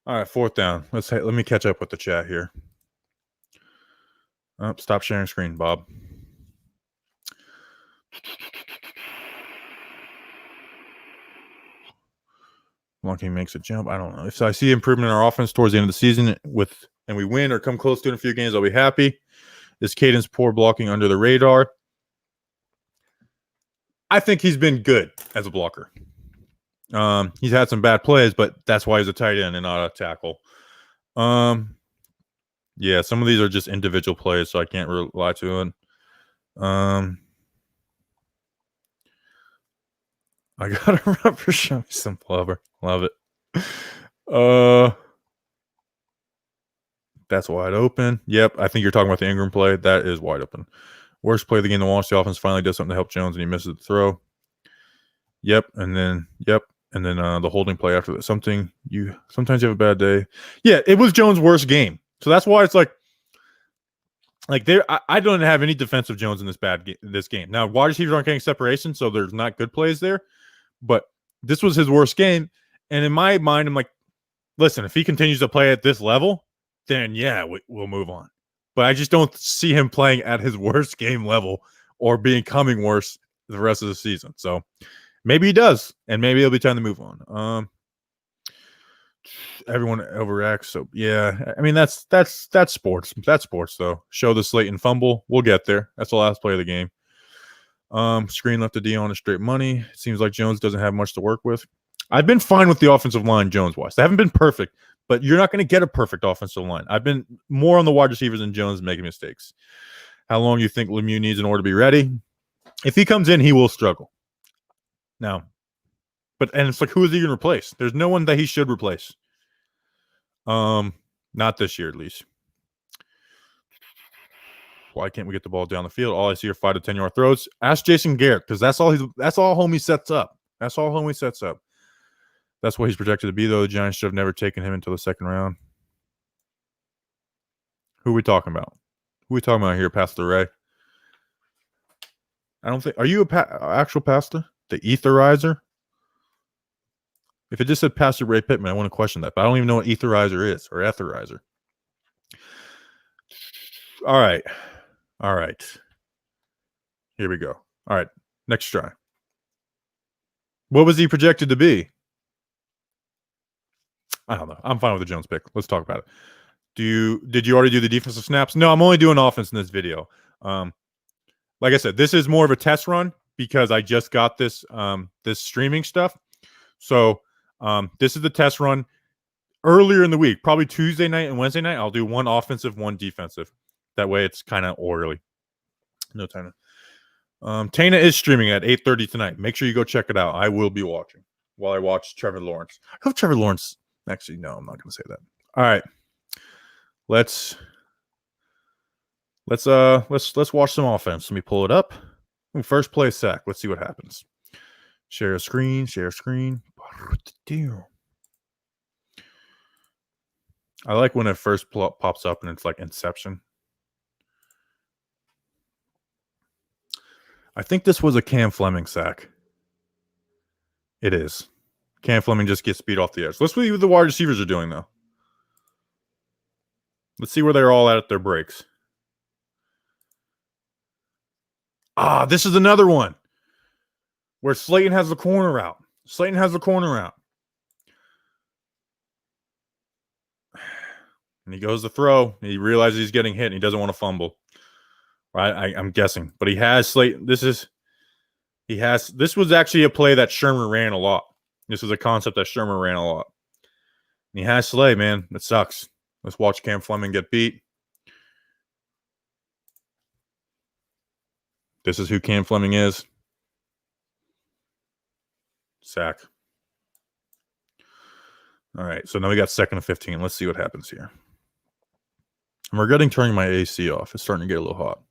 All right, 4th down. Let me catch up with the chat here. Oh, stop sharing screen, Bob. Monkey makes a jump. I don't know. If I see improvement in our offense towards the end of the season and we win or come close to it in a few games, I'll be happy. Is Caden's poor blocking under the radar? I think he's been good as a blocker. He's had some bad plays, but that's why he's a tight end and not a tackle. Yeah, some of these are just individual plays, so I can't rely to it. I gotta remember show me some blubber. Love it. That's wide open. Yep, I think you're talking about the Ingram play. That is wide open. Worst play of the game to watch. The offense finally does something to help Jones, and he misses the throw. Yep, and then the holding play after that. Sometimes you have a bad day. Yeah, it was Jones' worst game, so that's why it's like there. I don't have any defense of Jones in this game. Now, wide receivers aren't getting separation, so there's not good plays there. But this was his worst game, and in my mind, I'm like, listen, if he continues to play at this level, then yeah, we'll move on. But I just don't see him playing at his worst game level or becoming worse the rest of the season. So maybe he does, and maybe it'll be time to move on. Everyone overreacts. So yeah, I mean that's sports. That's sports though. Show the slate and fumble. We'll get there. That's the last play of the game. Screen left to Dion is straight money. It seems like Jones doesn't have much to work with. I've been fine with the offensive line Jones-wise. They haven't been perfect, but you're not going to get a perfect offensive line. I've been more on the wide receivers than Jones making mistakes. How long do you think Lemieux needs in order to be ready? If he comes in, he will struggle. Now, and it's like, who is he going to replace? There's no one that he should replace. Not this year, at least. Why can't we get the ball down the field? All I see are 5 to 10 yard throws. Ask Jason Garrett, because that's all homie sets up. That's all homie sets up. That's what he's projected to be, though. The Giants should have never taken him until the 2nd round. Who are we talking about? Who are we talking about here, Pastor Ray? I don't think. Are you actual pastor? The etherizer? If it just said Pastor Ray Pittman, I want to question that. But I don't even know what etherizer is or etherizer. All right. All right. Here we go. All right. Next try. What was he projected to be? I don't know. I'm fine with the Jones pick. Let's talk about it. Did you already do the defensive snaps? No, I'm only doing offense in this video. Like I said, this is more of a test run because I just got this this streaming stuff. So this is the test run. Earlier in the week, probably Tuesday night and Wednesday night, I'll do one offensive, one defensive. That way it's kind of orderly. No time. Tana is streaming at 8:30 tonight. Make sure you go check it out. I will be watching while I watch Trevor Lawrence. I hope Trevor Lawrence. Actually, no, I'm not going to say that. All right, let's watch some offense. Let me pull it up. First play sack. Let's see what happens. Share a screen. Share a screen. I like when it first pops up and it's like Inception. I think this was a Cam Fleming sack. It is. Cam Fleming just gets beat off the edge. Let's see what the wide receivers are doing, though. Let's see where they're all at their breaks. Ah, this is another one where Slayton has the corner out. Slayton has the corner out. And he goes to throw. And he realizes he's getting hit and he doesn't want to fumble. Right? I'm guessing. But he has Slayton. This was actually a play that Sherman ran a lot. This was a concept that Sherman ran a lot. And he has Slay, man. It sucks. Let's watch Cam Fleming get beat. This is who Cam Fleming is. Sack. All right, so now we got 2nd and 15. Let's see what happens here. I'm regretting turning my AC off. It's starting to get a little hot.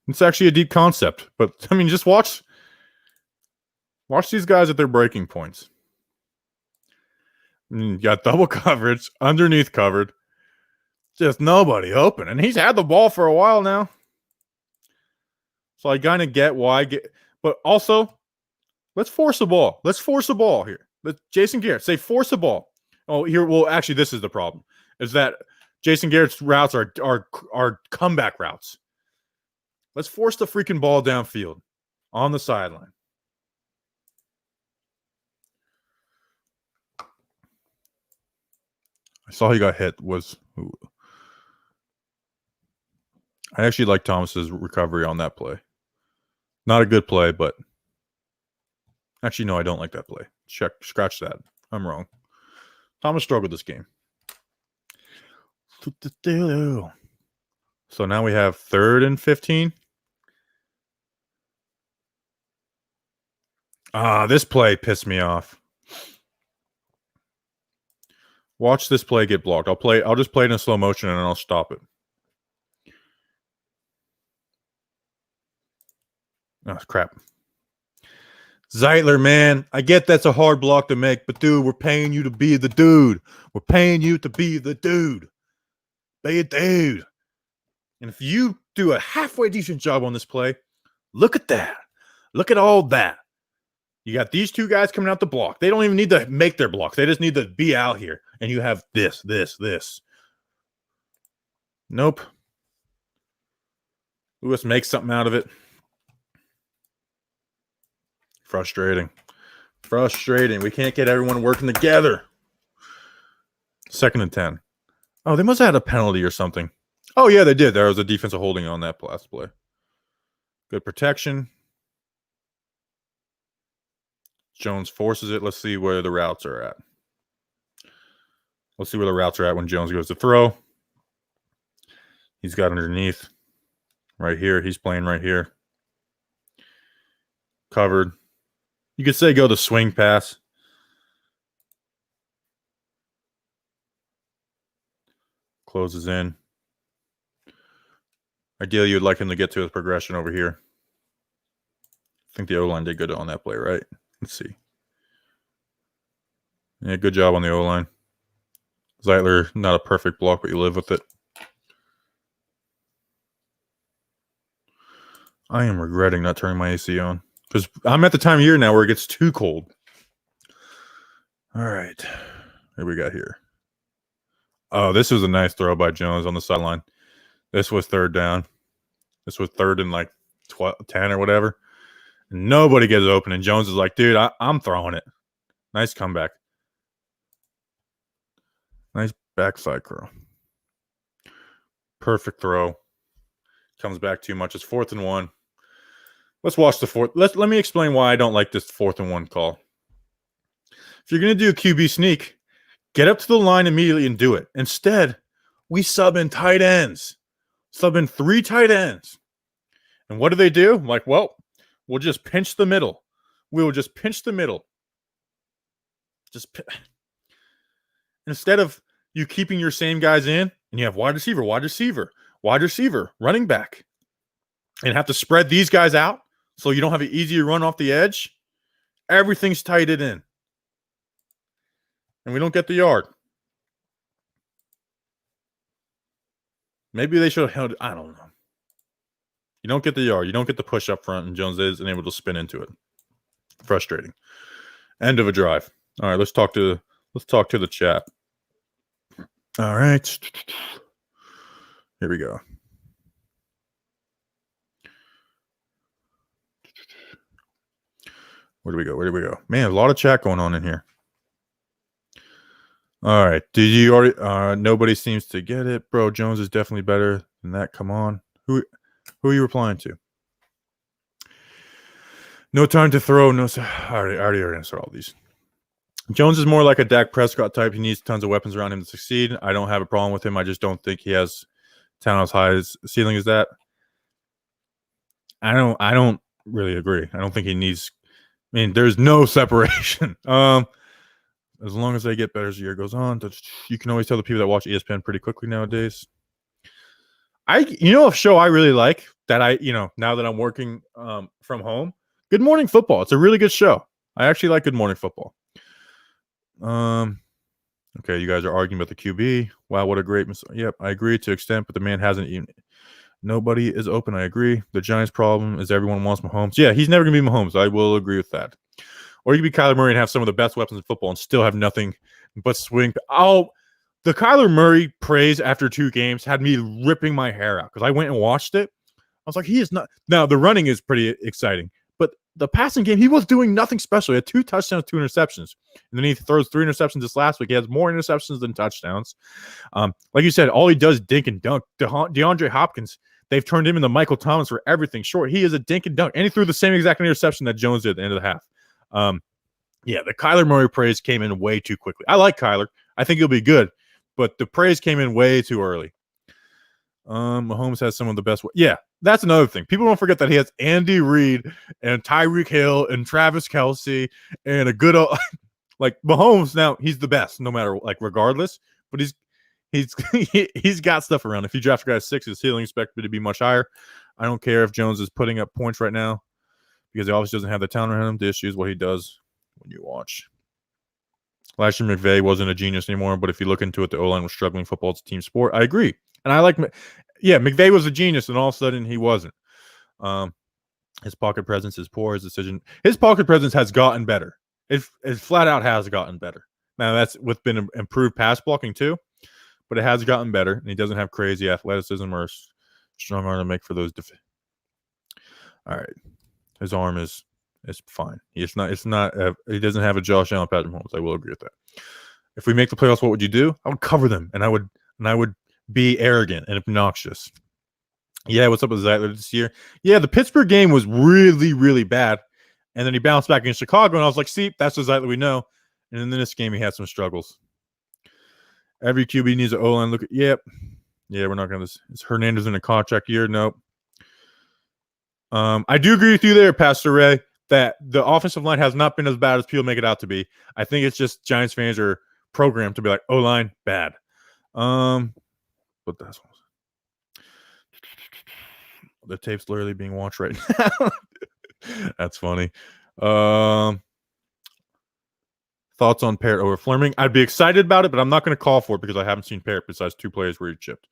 It's actually a deep concept, but I mean, just watch these guys at their breaking points. You got double coverage, underneath covered, just nobody open, and he's had the ball for a while now. So I kind of get why, but also let's force the ball. Let's force the ball here. Jason Garrett say force the ball. Oh, here. Well, actually, this is the problem: is that Jason Garrett's routes are comeback routes. Let's force the freaking ball downfield on the sideline. I saw he got hit. I actually like Thomas's recovery on that play. Not a good play, but actually, no, I don't like that play. Scratch that. I'm wrong. Thomas struggled this game. So now we have 3rd and 15. This play pissed me off. Watch this play get blocked. I'll just play it in slow motion and I'll stop it. Oh, crap. Zeitler, man. I get that's a hard block to make, but dude, we're paying you to be the dude. We're paying you to be the dude. Be a dude. And if you do a halfway decent job on this play, look at that. Look at all that. You got these two guys coming out the block. They don't even need to make their blocks. They just need to be out here. And you have this. Nope. Lewis makes something out of it. Frustrating. We can't get everyone working together. 2nd and 10. Oh, they must have had a penalty or something. Oh, yeah, they did. There was a defensive holding on that last play. Good protection. Jones forces it. Let's see where the routes are at. Let's see where the routes are at when Jones goes to throw. He's got underneath. Right here. He's playing right here. Covered. You could say go to swing pass. Closes in. Ideally, you'd like him to get to his progression over here. I think the O-line did good on that play, right? Let's see. Yeah, good job on the O-line. Zeitler, not a perfect block, but you live with it. I am regretting not turning my AC on because I'm at the time of year now where it gets too cold. All right. What we got here? Oh, this was a nice throw by Jones on the sideline. This was third down. This was third and like 10 or whatever. And nobody gets open. And Jones is like, dude, I'm throwing it. Nice comeback. Nice backside curl. Perfect throw. Comes back too much. It's 4th and 1. Let's watch the fourth. Let me explain why I don't like this 4th and 1 call. If you're going to do a QB sneak, get up to the line immediately and do it. Instead, we sub in tight ends. Sub in 3 tight ends. And what do? I'm like, well, we'll just pinch the middle. We will just pinch the middle. Instead of you keeping your same guys in, and you have wide receiver, running back, and have to spread these guys out so you don't have an easy run off the edge, everything's tighted in. And we don't get the yard. Maybe they should have held it. I don't know. You don't get the yard. You don't get the push up front, and Jones isn't able to spin into it. Frustrating. End of a drive. All right, let's talk to the chat. All right. Here we go. Where do we go? Man, a lot of chat going on in here. All right. Did you already? Nobody seems to get it, bro. Jones is definitely better than that. Come on. Who are you replying to? No time to throw. No. I already answered all these. Jones is more like a Dak Prescott type. He needs tons of weapons around him to succeed. I don't have a problem with him. I just don't think he has talent as high as ceiling as that. I don't really agree. I don't think he needs. I mean, there's no separation. As long as they get better as the year goes on, you can always tell the people that watch ESPN pretty quickly nowadays. A show I really like that now that I'm working from home, Good Morning Football. It's a really good show. I actually like Good Morning Football. Okay, you guys are arguing about the QB. Wow, what a great Yep, I agree to extent, but the man hasn't even. Nobody is open. I agree. The Giants' problem is everyone wants Mahomes. Yeah, he's never going to be Mahomes. I will agree with that. Or you could be Kyler Murray and have some of the best weapons in football and still have nothing but swing. Oh, the Kyler Murray praise after 2 games had me ripping my hair out because I went and watched it. I was like, he is not. Now, the running is pretty exciting, but the passing game, he was doing nothing special. He had 2 touchdowns, 2 interceptions. And then he throws 3 interceptions this last week. He has more interceptions than touchdowns. Like you said, all he does is dink and dunk. DeAndre Hopkins, they've turned him into Michael Thomas for everything short. He is a dink and dunk. And he threw the same exact interception that Jones did at the end of the half. Yeah, the Kyler Murray praise came in way too quickly. I like Kyler. I think he'll be good. But the praise came in way too early. Mahomes has some of the best. Yeah, that's another thing. People don't forget that he has Andy Reid and Tyreek Hill and Travis Kelce and a good like Mahomes. Now he's the best, no matter regardless. But he's got stuff around. If you draft a guy at 6, his ceiling expected to be much higher. I don't care if Jones is putting up points right now because he obviously doesn't have the talent around him. The issue is what he does when you watch. Last year, McVay wasn't a genius anymore, but if you look into it, the O-line was struggling. Football is a team sport. I agree. And I like McVay was a genius, and all of a sudden he wasn't. His pocket presence is poor. His pocket presence has gotten better. It flat out has gotten better. Now, that's with been improved pass blocking too, but it has gotten better, and he doesn't have crazy athleticism or strong arm to make for those. All right. His arm is fine. It's not. He doesn't have a Josh Allen, Patrick Mahomes. I will agree with that. If we make the playoffs, what would you do? I would cover them, and I would be arrogant and obnoxious. Yeah, what's up with Zeitler this year? Yeah, the Pittsburgh game was really, really bad, and then he bounced back in Chicago, and I was like, see, that's the Zeitler we know. And in this game, he had some struggles. Every QB needs an O-line. Look at Yeah, we're not going to. Is Hernandez in a contract year? Nope. I do agree with you there, Pastor Ray, that the offensive line has not been as bad as people make it out to be. I think it's just Giants fans are programmed to be like, O-line, bad. But that's what the tape's literally being watched right now. That's funny. Thoughts Thoughts on Parrott over Fleming? I'd be excited about it, but I'm not going to call for it because I haven't seen Parrott besides 2 players where he chipped.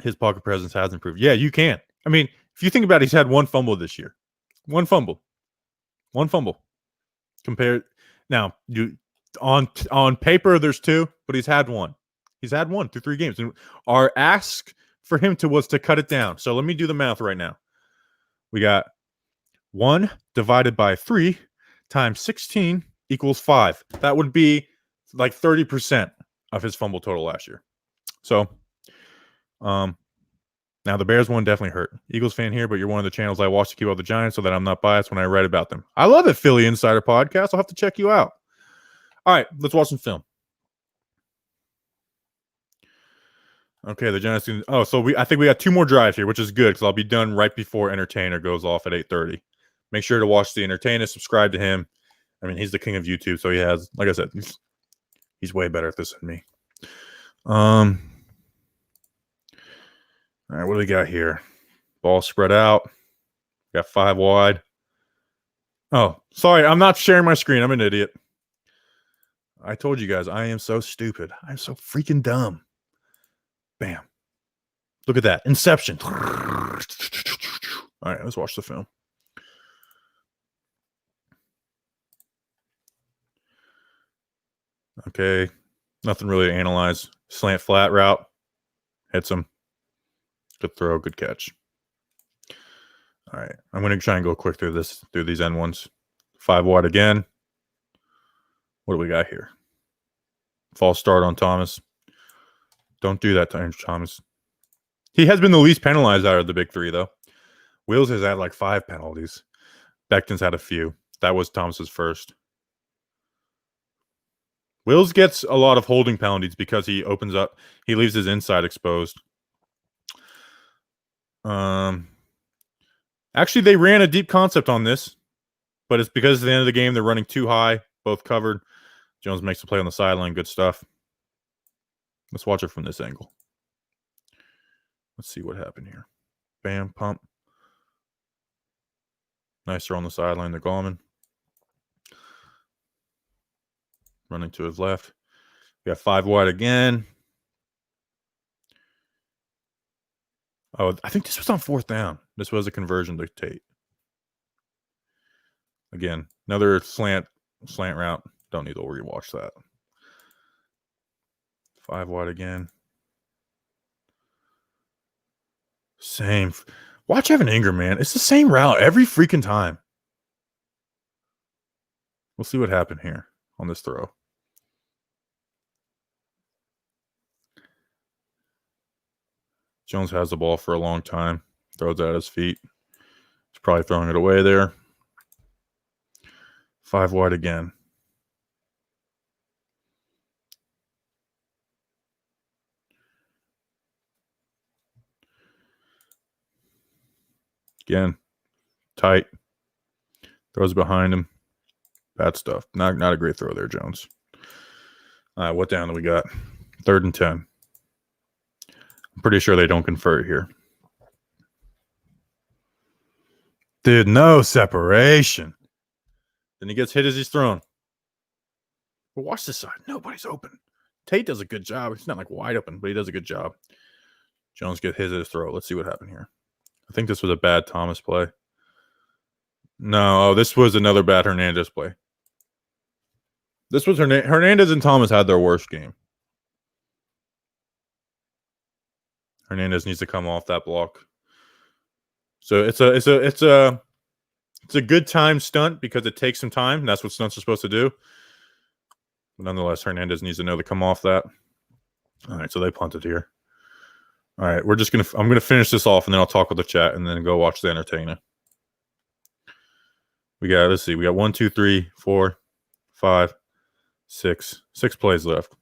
His pocket presence has improved. Yeah, you can. I mean, if you think about it, he's had 1 fumble this year. 1 fumble. 1 fumble. Compared now, on paper there's 2, but he's had 1. He's had 1 through 3 games. And our ask for him was to cut it down. So let me do the math right now. We got 1 divided by 3 times 16 equals 5. That would be like 30% of his fumble total last year. So, now the Bears one definitely hurt. Eagles fan here, but you're one of the channels I watch to keep up the Giants so that I'm not biased when I write about them. I love it, Philly Insider Podcast. I'll have to check you out. All right, let's watch some film. Okay, the Giants. I think we got 2 more drives here, which is good because I'll be done right before Entertainer goes off at 8:30. Make sure to watch the Entertainer. Subscribe to him. I mean, he's the king of YouTube, so he has, like I said, he's way better at this than me. All right, what do we got here? Ball spread out. Got 5 wide. Oh, sorry, I'm not sharing my screen. I'm an idiot. I told you guys, I am so stupid. I'm so freaking dumb. Bam. Look at that. Inception. All right, let's watch the film. Okay, nothing really to analyze. Slant flat route. Hits him. Good throw, good catch. All right, I'm going to try and go quick through these end ones. 5 wide again. What do we got here? False start on Thomas. Don't do that to Thomas. He has been the least penalized out of the big 3, though. Wills has had like 5 penalties. Becton's had a few. That was Thomas's first. Wills gets a lot of holding penalties because he opens up. He leaves his inside exposed. Actually, they ran a deep concept on this, but it's because at the end of the game, they're running too high, both covered. Jones makes a play on the sideline. Good stuff. Let's watch it from this angle. Let's see what happened here. Bam, pump. Nice throw on the sideline to Gallman. Running to his left. We got 5 wide again. Oh, I think this was on 4th down. This was a conversion to Tate. Again, another slant route. Don't need to rewatch that. 5 wide again. Same. Watch Evan Ingram, man. It's the same route every freaking time. We'll see what happened here on this throw. Jones has the ball for a long time. Throws it at his feet. He's probably throwing it away there. 5 wide again. Again, tight. Throws behind him. Bad stuff. Not a great throw there, Jones. All right, what down do we got? 3rd and 10. I'm pretty sure they don't convert here. Dude, no separation. Then he gets hit as he's thrown. But watch this side. Nobody's open. Tate does a good job. He's not like wide open, but he does a good job. Jones gets hit at his throw. Let's see what happened here. I think this was a bad Thomas play. No, this was another bad Hernandez play. This was Hernandez and Thomas had their worst game. Hernandez needs to come off that block. So it's a good time stunt because it takes some time. And that's what stunts are supposed to do. But nonetheless, Hernandez needs to know to come off that. All right, so they punted here. All right, I'm gonna finish this off and then I'll talk with the chat and then go watch the Entertainer. Let's see, we got 1, 2, 3, 4, 5, 6 plays left.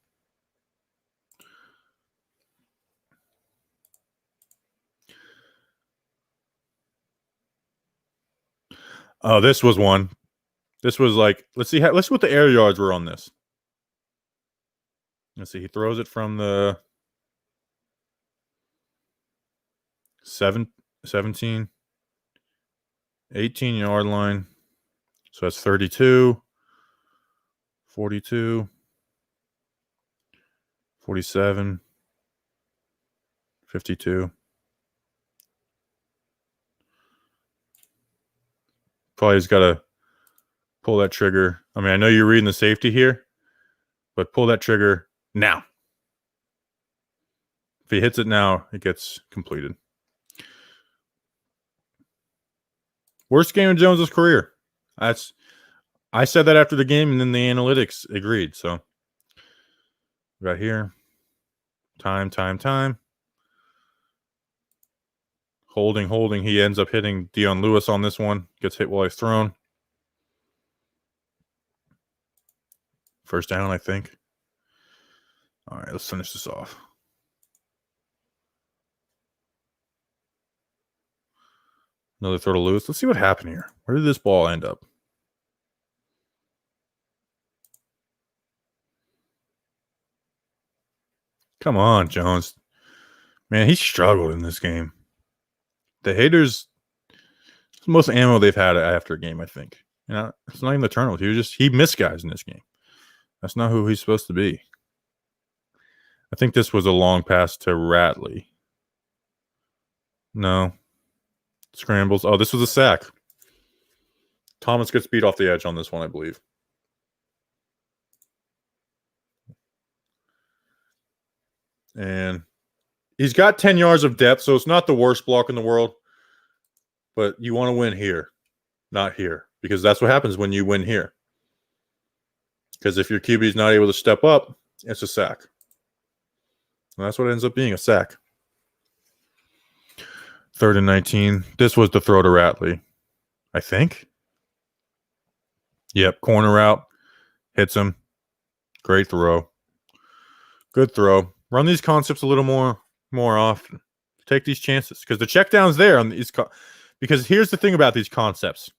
Oh, this was one. This was like, let's see what the air yards were on this. Let's see, he throws it from the 17, 18-yard line. So that's 32. 42, 47, 52. Probably just got to pull that trigger. I mean, I know you're reading the safety here, but pull that trigger now. If he hits it now, it gets completed. Worst game of Jones's career. I said that after the game, and then the analytics agreed. So, right here. Time. Holding. He ends up hitting Dion Lewis on this one. Gets hit while he's thrown. First down, I think. All right, let's finish this off. Another throw to Lewis. Let's see what happened here. Where did this ball end up? Come on, Jones. Man, he struggled in this game. The haters, it's the most ammo they've had after a game, I think. It's not even the turnovers. He missed guys in this game. That's not who he's supposed to be. I think this was a long pass to Ratley. No. Scrambles. Oh, this was a sack. Thomas gets beat off the edge on this one, I believe. And he's got 10 yards of depth, so it's not the worst block in the world. But you want to win here, not here. Because that's what happens when you win here. Because if your QB is not able to step up, it's a sack. And that's what ends up being, a sack. 3rd and 19. This was the throw to Ratley, I think. Yep, corner route. Hits him. Great throw. Good throw. Run these concepts a little more often. Take these chances. Because the check down's there on these. Because here's the thing about these concepts.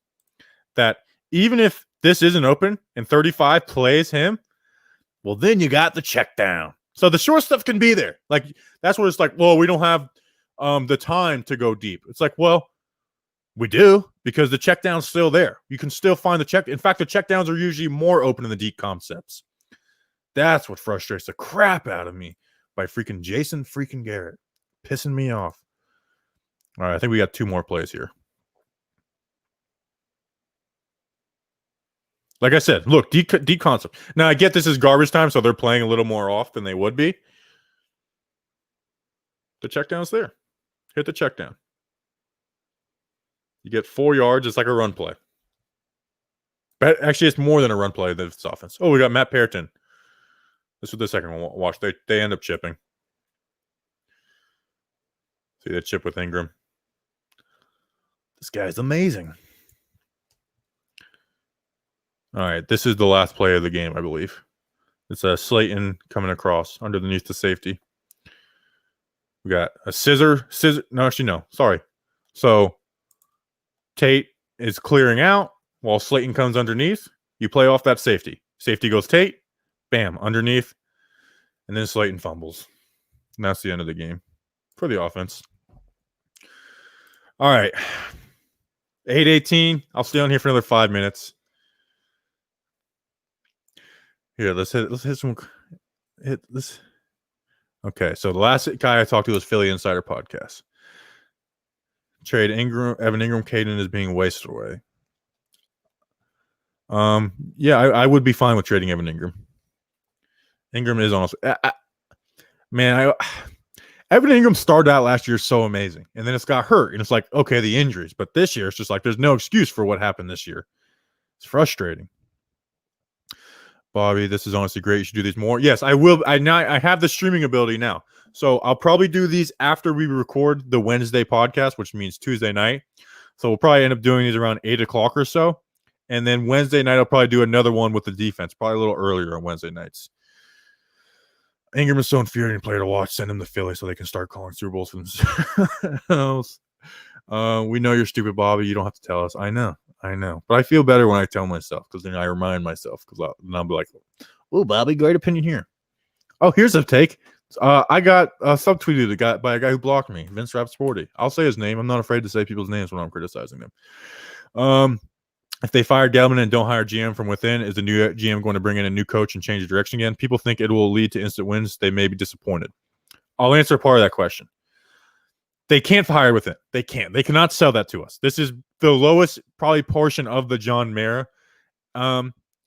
That even if this isn't open and 35 plays him, well, then you got the check down. So the short stuff can be there. Like, that's where it's like, well, we don't have the time to go deep. It's like, well, we do, because the check down's still there. You can still find the check. In fact, the check downs are usually more open in the deep concepts. That's what frustrates the crap out of me by freaking Jason freaking Garrett. Pissing me off. All right, I think we got 2 more plays here. Like I said, look, deep concept. Now, I get this is garbage time, so they're playing a little more off than they would be. The check down's there. Hit the check down. You get 4 yards. It's like a run play. But actually, it's more than a run play than it's offense. Oh, we got Matt Perriton. This was the second one. Watch. They end up chipping. See that chip with Ingram. This guy's amazing. All right, this is the last play of the game, I believe. It's a Slayton coming across underneath the safety. We got a scissor. No, actually, no. Sorry. So Tate is clearing out while Slayton comes underneath. You play off that safety. Safety goes Tate. Bam, underneath. And then Slayton fumbles. And that's the end of the game for the offense. All right. 8:18. I'll stay on here for another 5 minutes. Here, let's hit this. Okay, so the last guy I talked to was Philly Insider Podcast. Trade Evan Ingram, Caden is being wasted away. Yeah, I would be fine with trading Evan Ingram. Ingram is honestly, Evan Ingram started out last year so amazing, and then it's got hurt, and it's like, okay, the injuries, but this year it's just like there's no excuse for what happened this year. It's frustrating. Bobby, this is honestly great. You should do these more. Yes, I will. I have the streaming ability now. So I'll probably do these after we record the Wednesday podcast, which means Tuesday night. So we'll probably end up doing these around 8 o'clock or so. And then Wednesday night, I'll probably do another one with the defense, probably a little earlier on Wednesday nights. Ingram is so infuriating player to watch. Send him to Philly so they can start calling Super Bowls for themselves. We know you're stupid, Bobby. You don't have to tell us. I know. But I feel better when I tell myself, because then I remind myself, because I'll be like, oh, Bobby, great opinion here. Oh, here's a take. I got subtweeted by a guy who blocked me, Vince Rapsporti. I'll say his name. I'm not afraid to say people's names when I'm criticizing them. if they fire Gelman and don't hire GM from within, is the new GM going to bring in a new coach and change the direction again? People think it will lead to instant wins. They may be disappointed. I'll answer part of that question. They can't fire within. They can't. They cannot sell that to us. This is the lowest probably portion of the John Mara.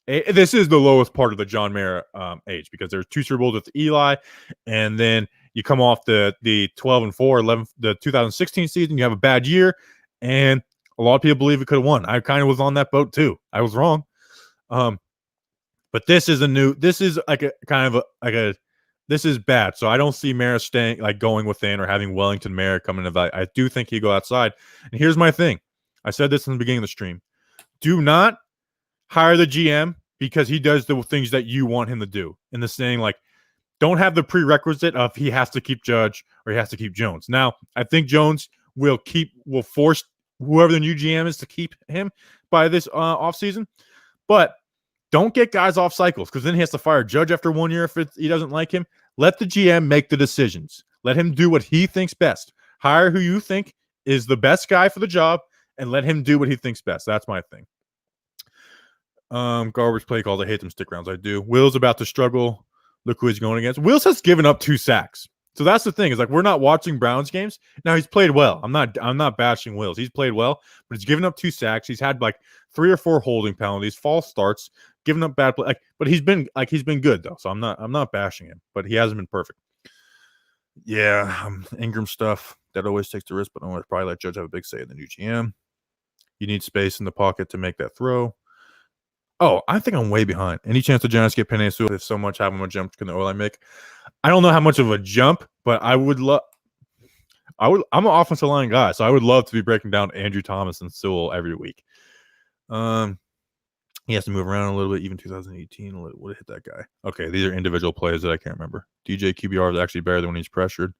This is the lowest part of the John Mara age because there's 2 Super Bowls with Eli, and then you come off the 12-4, 11, the 2016 season. You have a bad year, and a lot of people believe it could have won. I kind of was on that boat too. I was wrong. But this is like a kind of this is bad. So I don't see Mara staying, like going within or having Wellington Mara come in. I do think he go outside. And here's my thing. I said this in the beginning of the stream. Do not hire the GM because he does the things that you want him to do. In the saying, like, don't have the prerequisite of he has to keep Judge or he has to keep Jones. Now, I think Jones will force whoever the new GM is to keep him by this offseason. But don't get guys off cycles because then he has to fire Judge after 1 year if he doesn't like him. Let the GM make the decisions. Let him do what he thinks best. Hire who you think is the best guy for the job and let him do what he thinks best. That's my thing. Garbage play calls. I hate them stick rounds. I do. Will's about to struggle. Look who he's going against. Wills has given up 2 sacks. So that's the thing. Is like we're not watching Browns games. Now he's played well. I'm not bashing Wills. He's played well, but he's given up 2 sacks. He's had like 3 or 4 holding penalties, false starts, giving up bad play. But he's been good though. So I'm not bashing him, but he hasn't been perfect. Yeah, Ingram stuff that always takes the risk, but I would probably let Judge have a big say in the new GM. You need space in the pocket to make that throw. Oh, I think I'm way behind. Any chance the Giants get Penei Sewell? If so much, how much jump can the O-line make? I don't know how much of a jump, but I would love. I'm an offensive line guy, so I would love to be breaking down Andrew Thomas and Sewell every week. He has to move around a little bit. Even 2018 would have hit that guy. Okay, these are individual plays that I can't remember. DJ QBR is actually better than when he's pressured.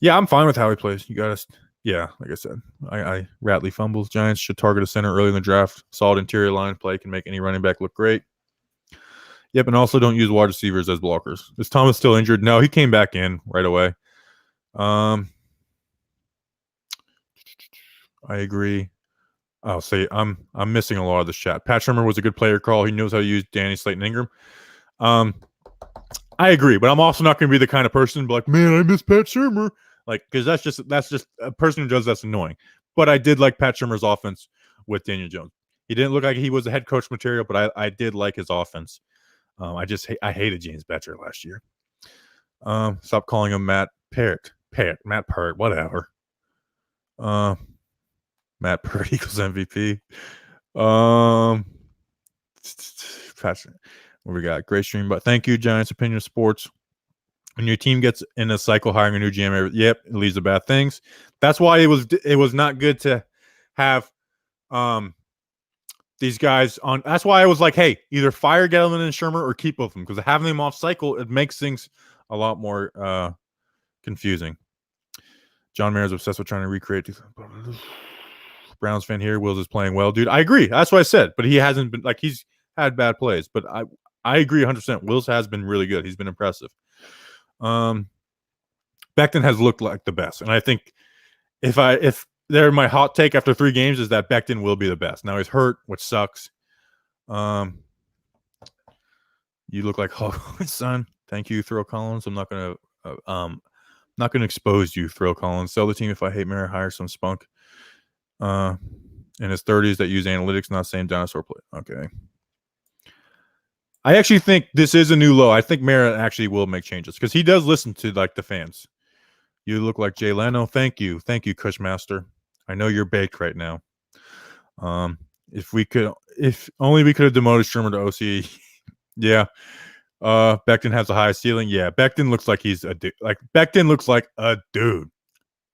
Yeah, I'm fine with how he plays. You got to. Yeah, like I said, I Ratley fumbles. Giants should target a center early in the draft. Solid interior line play can make any running back look great. Yep, and also don't use wide receivers as blockers. Is Thomas still injured? No, he came back in right away. I agree. I'll say I'm missing a lot of this chat. Pat Shurmur was a good player call. He knows how to use Danny Slayton Ingram. I agree, but I'm also not going to be the kind of person to be like, man, I miss Pat Shurmur. Like, because that's just a person who does that's annoying. But I did like Pat Shurmur's offense with Daniel Jones. He didn't look like he was a head coach material, but I did like his offense. I hated James Bettcher last year. Stop calling him Matt Parrott, whatever. Matt Parrott equals MVP. Patrick, what we got? Great stream, but thank you, Giants Opinion Sports. When your team gets in a cycle hiring a new GM, it leads to bad things. That's why it was not good to have these guys on. That's why I was like, hey, either fire Gettleman and Shurmur or keep both of them, because having them off cycle, it makes things a lot more confusing. John Mayer is obsessed with trying to recreate. Browns fan here. Wills is playing well, dude. I agree. That's what I said, but he hasn't been like he's had bad plays, but I agree 100%. Wills has been really good. He's been impressive. Becton has looked like the best, and I think if they're my hot take after 3 games is that Becton will be the best. Now he's hurt, which sucks. You look like Hogwarts, son. Thank you, Thrill Collins. I'm not gonna expose you, Thrill Collins. Sell the team if I hate Mara. Hire some spunk. In his 30s that use analytics, not saying dinosaur play. Okay. I actually think this is a new low. I think Mara actually will make changes because he does listen to like the fans. You look like Jay Leno. Thank you, Cushmaster. I know you're baked right now. If only we could have demoted Shurmur to OC. Yeah. Becton has a high ceiling. Yeah, Becton looks like he's a dude. Like Becton looks like a dude.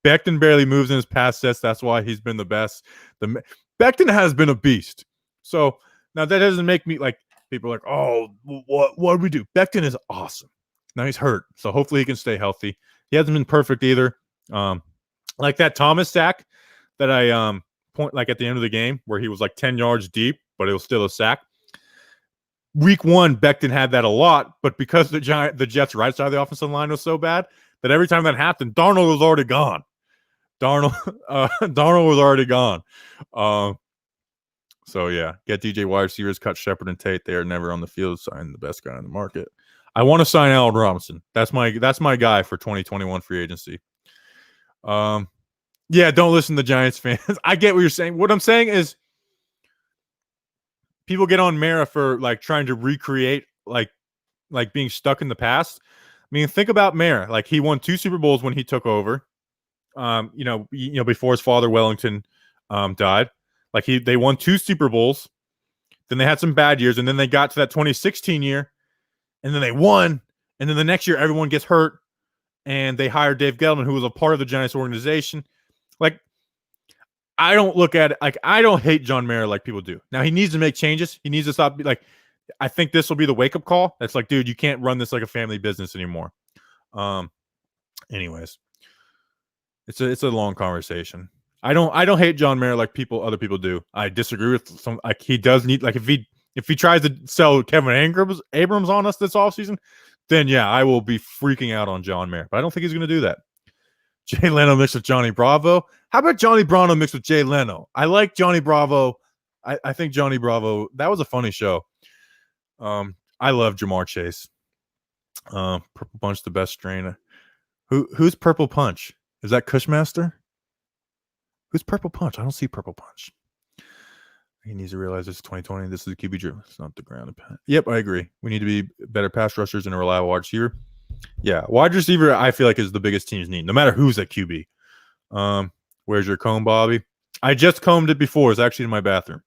Becton barely moves in his pass sets. That's why he's been the best. Becton has been a beast. So now that doesn't make me like people are like, oh, what do we do? Becton is awesome. Now he's hurt, so hopefully he can stay healthy. He hasn't been perfect either. Like that Thomas sack that I point like at the end of the game where he was like 10 yards deep, but it was still a sack. Week 1, Becton had that a lot, but because the Jets' right side of the offensive line was so bad that every time that happened, Darnold was already gone. Darnold was already gone. So yeah, get DJ wide receivers, cut Shepard and Tate. They are never on the field. Sign the best guy in the market. I want to sign Allen Robinson. That's my guy for 2021 free agency. Yeah, don't listen to Giants fans. I get what you're saying. What I'm saying is people get on Mara for like trying to recreate like being stuck in the past. I mean, think about Mara. Like he won 2 Super Bowls when he took over. Before his father Wellington died. Like they won 2 Super Bowls. Then they had some bad years, and then they got to that 2016 year, and then they won. And then the next year, everyone gets hurt, and they hired Dave Gettleman, who was a part of the Giants organization. Like, I don't look at it like I don't hate John Mara like people do. Now he needs to make changes. He needs to stop. Like, I think this will be the wake up call. That's like, dude, you can't run this like a family business anymore. Anyways, it's a long conversation. I don't hate John Mara like other people do. I disagree with some. Like he does need like if he tries to sell Kevin Abrams on us this offseason, then yeah, I will be freaking out on John Mara. But I don't think he's going to do that. Jay Leno mixed with Johnny Bravo. How about Johnny Bravo mixed with Jay Leno? I like Johnny Bravo. I think Johnny Bravo, that was a funny show. I love Jamar Chase. Purple Punch, the best strain. Who's Purple Punch? Is that Cushmaster? Who's Purple Punch? I don't see Purple Punch. He needs to realize this is 2020. This is a QB drill. It's not the ground. Yep, I agree. We need to be better pass rushers and a reliable wide receiver. Yeah, wide receiver, I feel like is the biggest team's need, no matter who's at QB. Where's your comb, Bobby? I just combed it before. It's actually in my bathroom.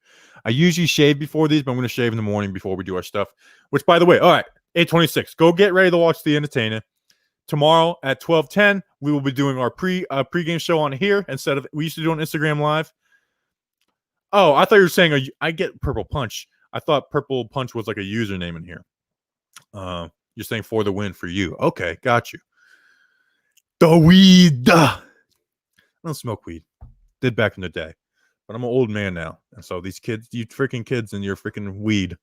I usually shave before these, but I'm going to shave in the morning before we do our stuff. Which, by the way, all right, 8:26. Go get ready to watch The Entertainer. Tomorrow at 12:10, we will be doing our pregame show on here instead of we used to do on Instagram Live. Oh, I thought you were saying I get Purple Punch. I thought Purple Punch was like a username in here. You're saying for the win for you. Okay, got you. The weed. I don't smoke weed. Did back in the day. But I'm an old man now. And so these kids, you freaking kids and your freaking weed.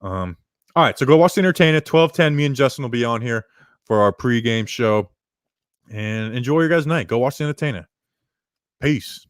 All right, so go watch The Entertainer. 12:10, me and Justin will be on here for our pregame show. And enjoy your guys' night. Go watch The Entertainer. Peace.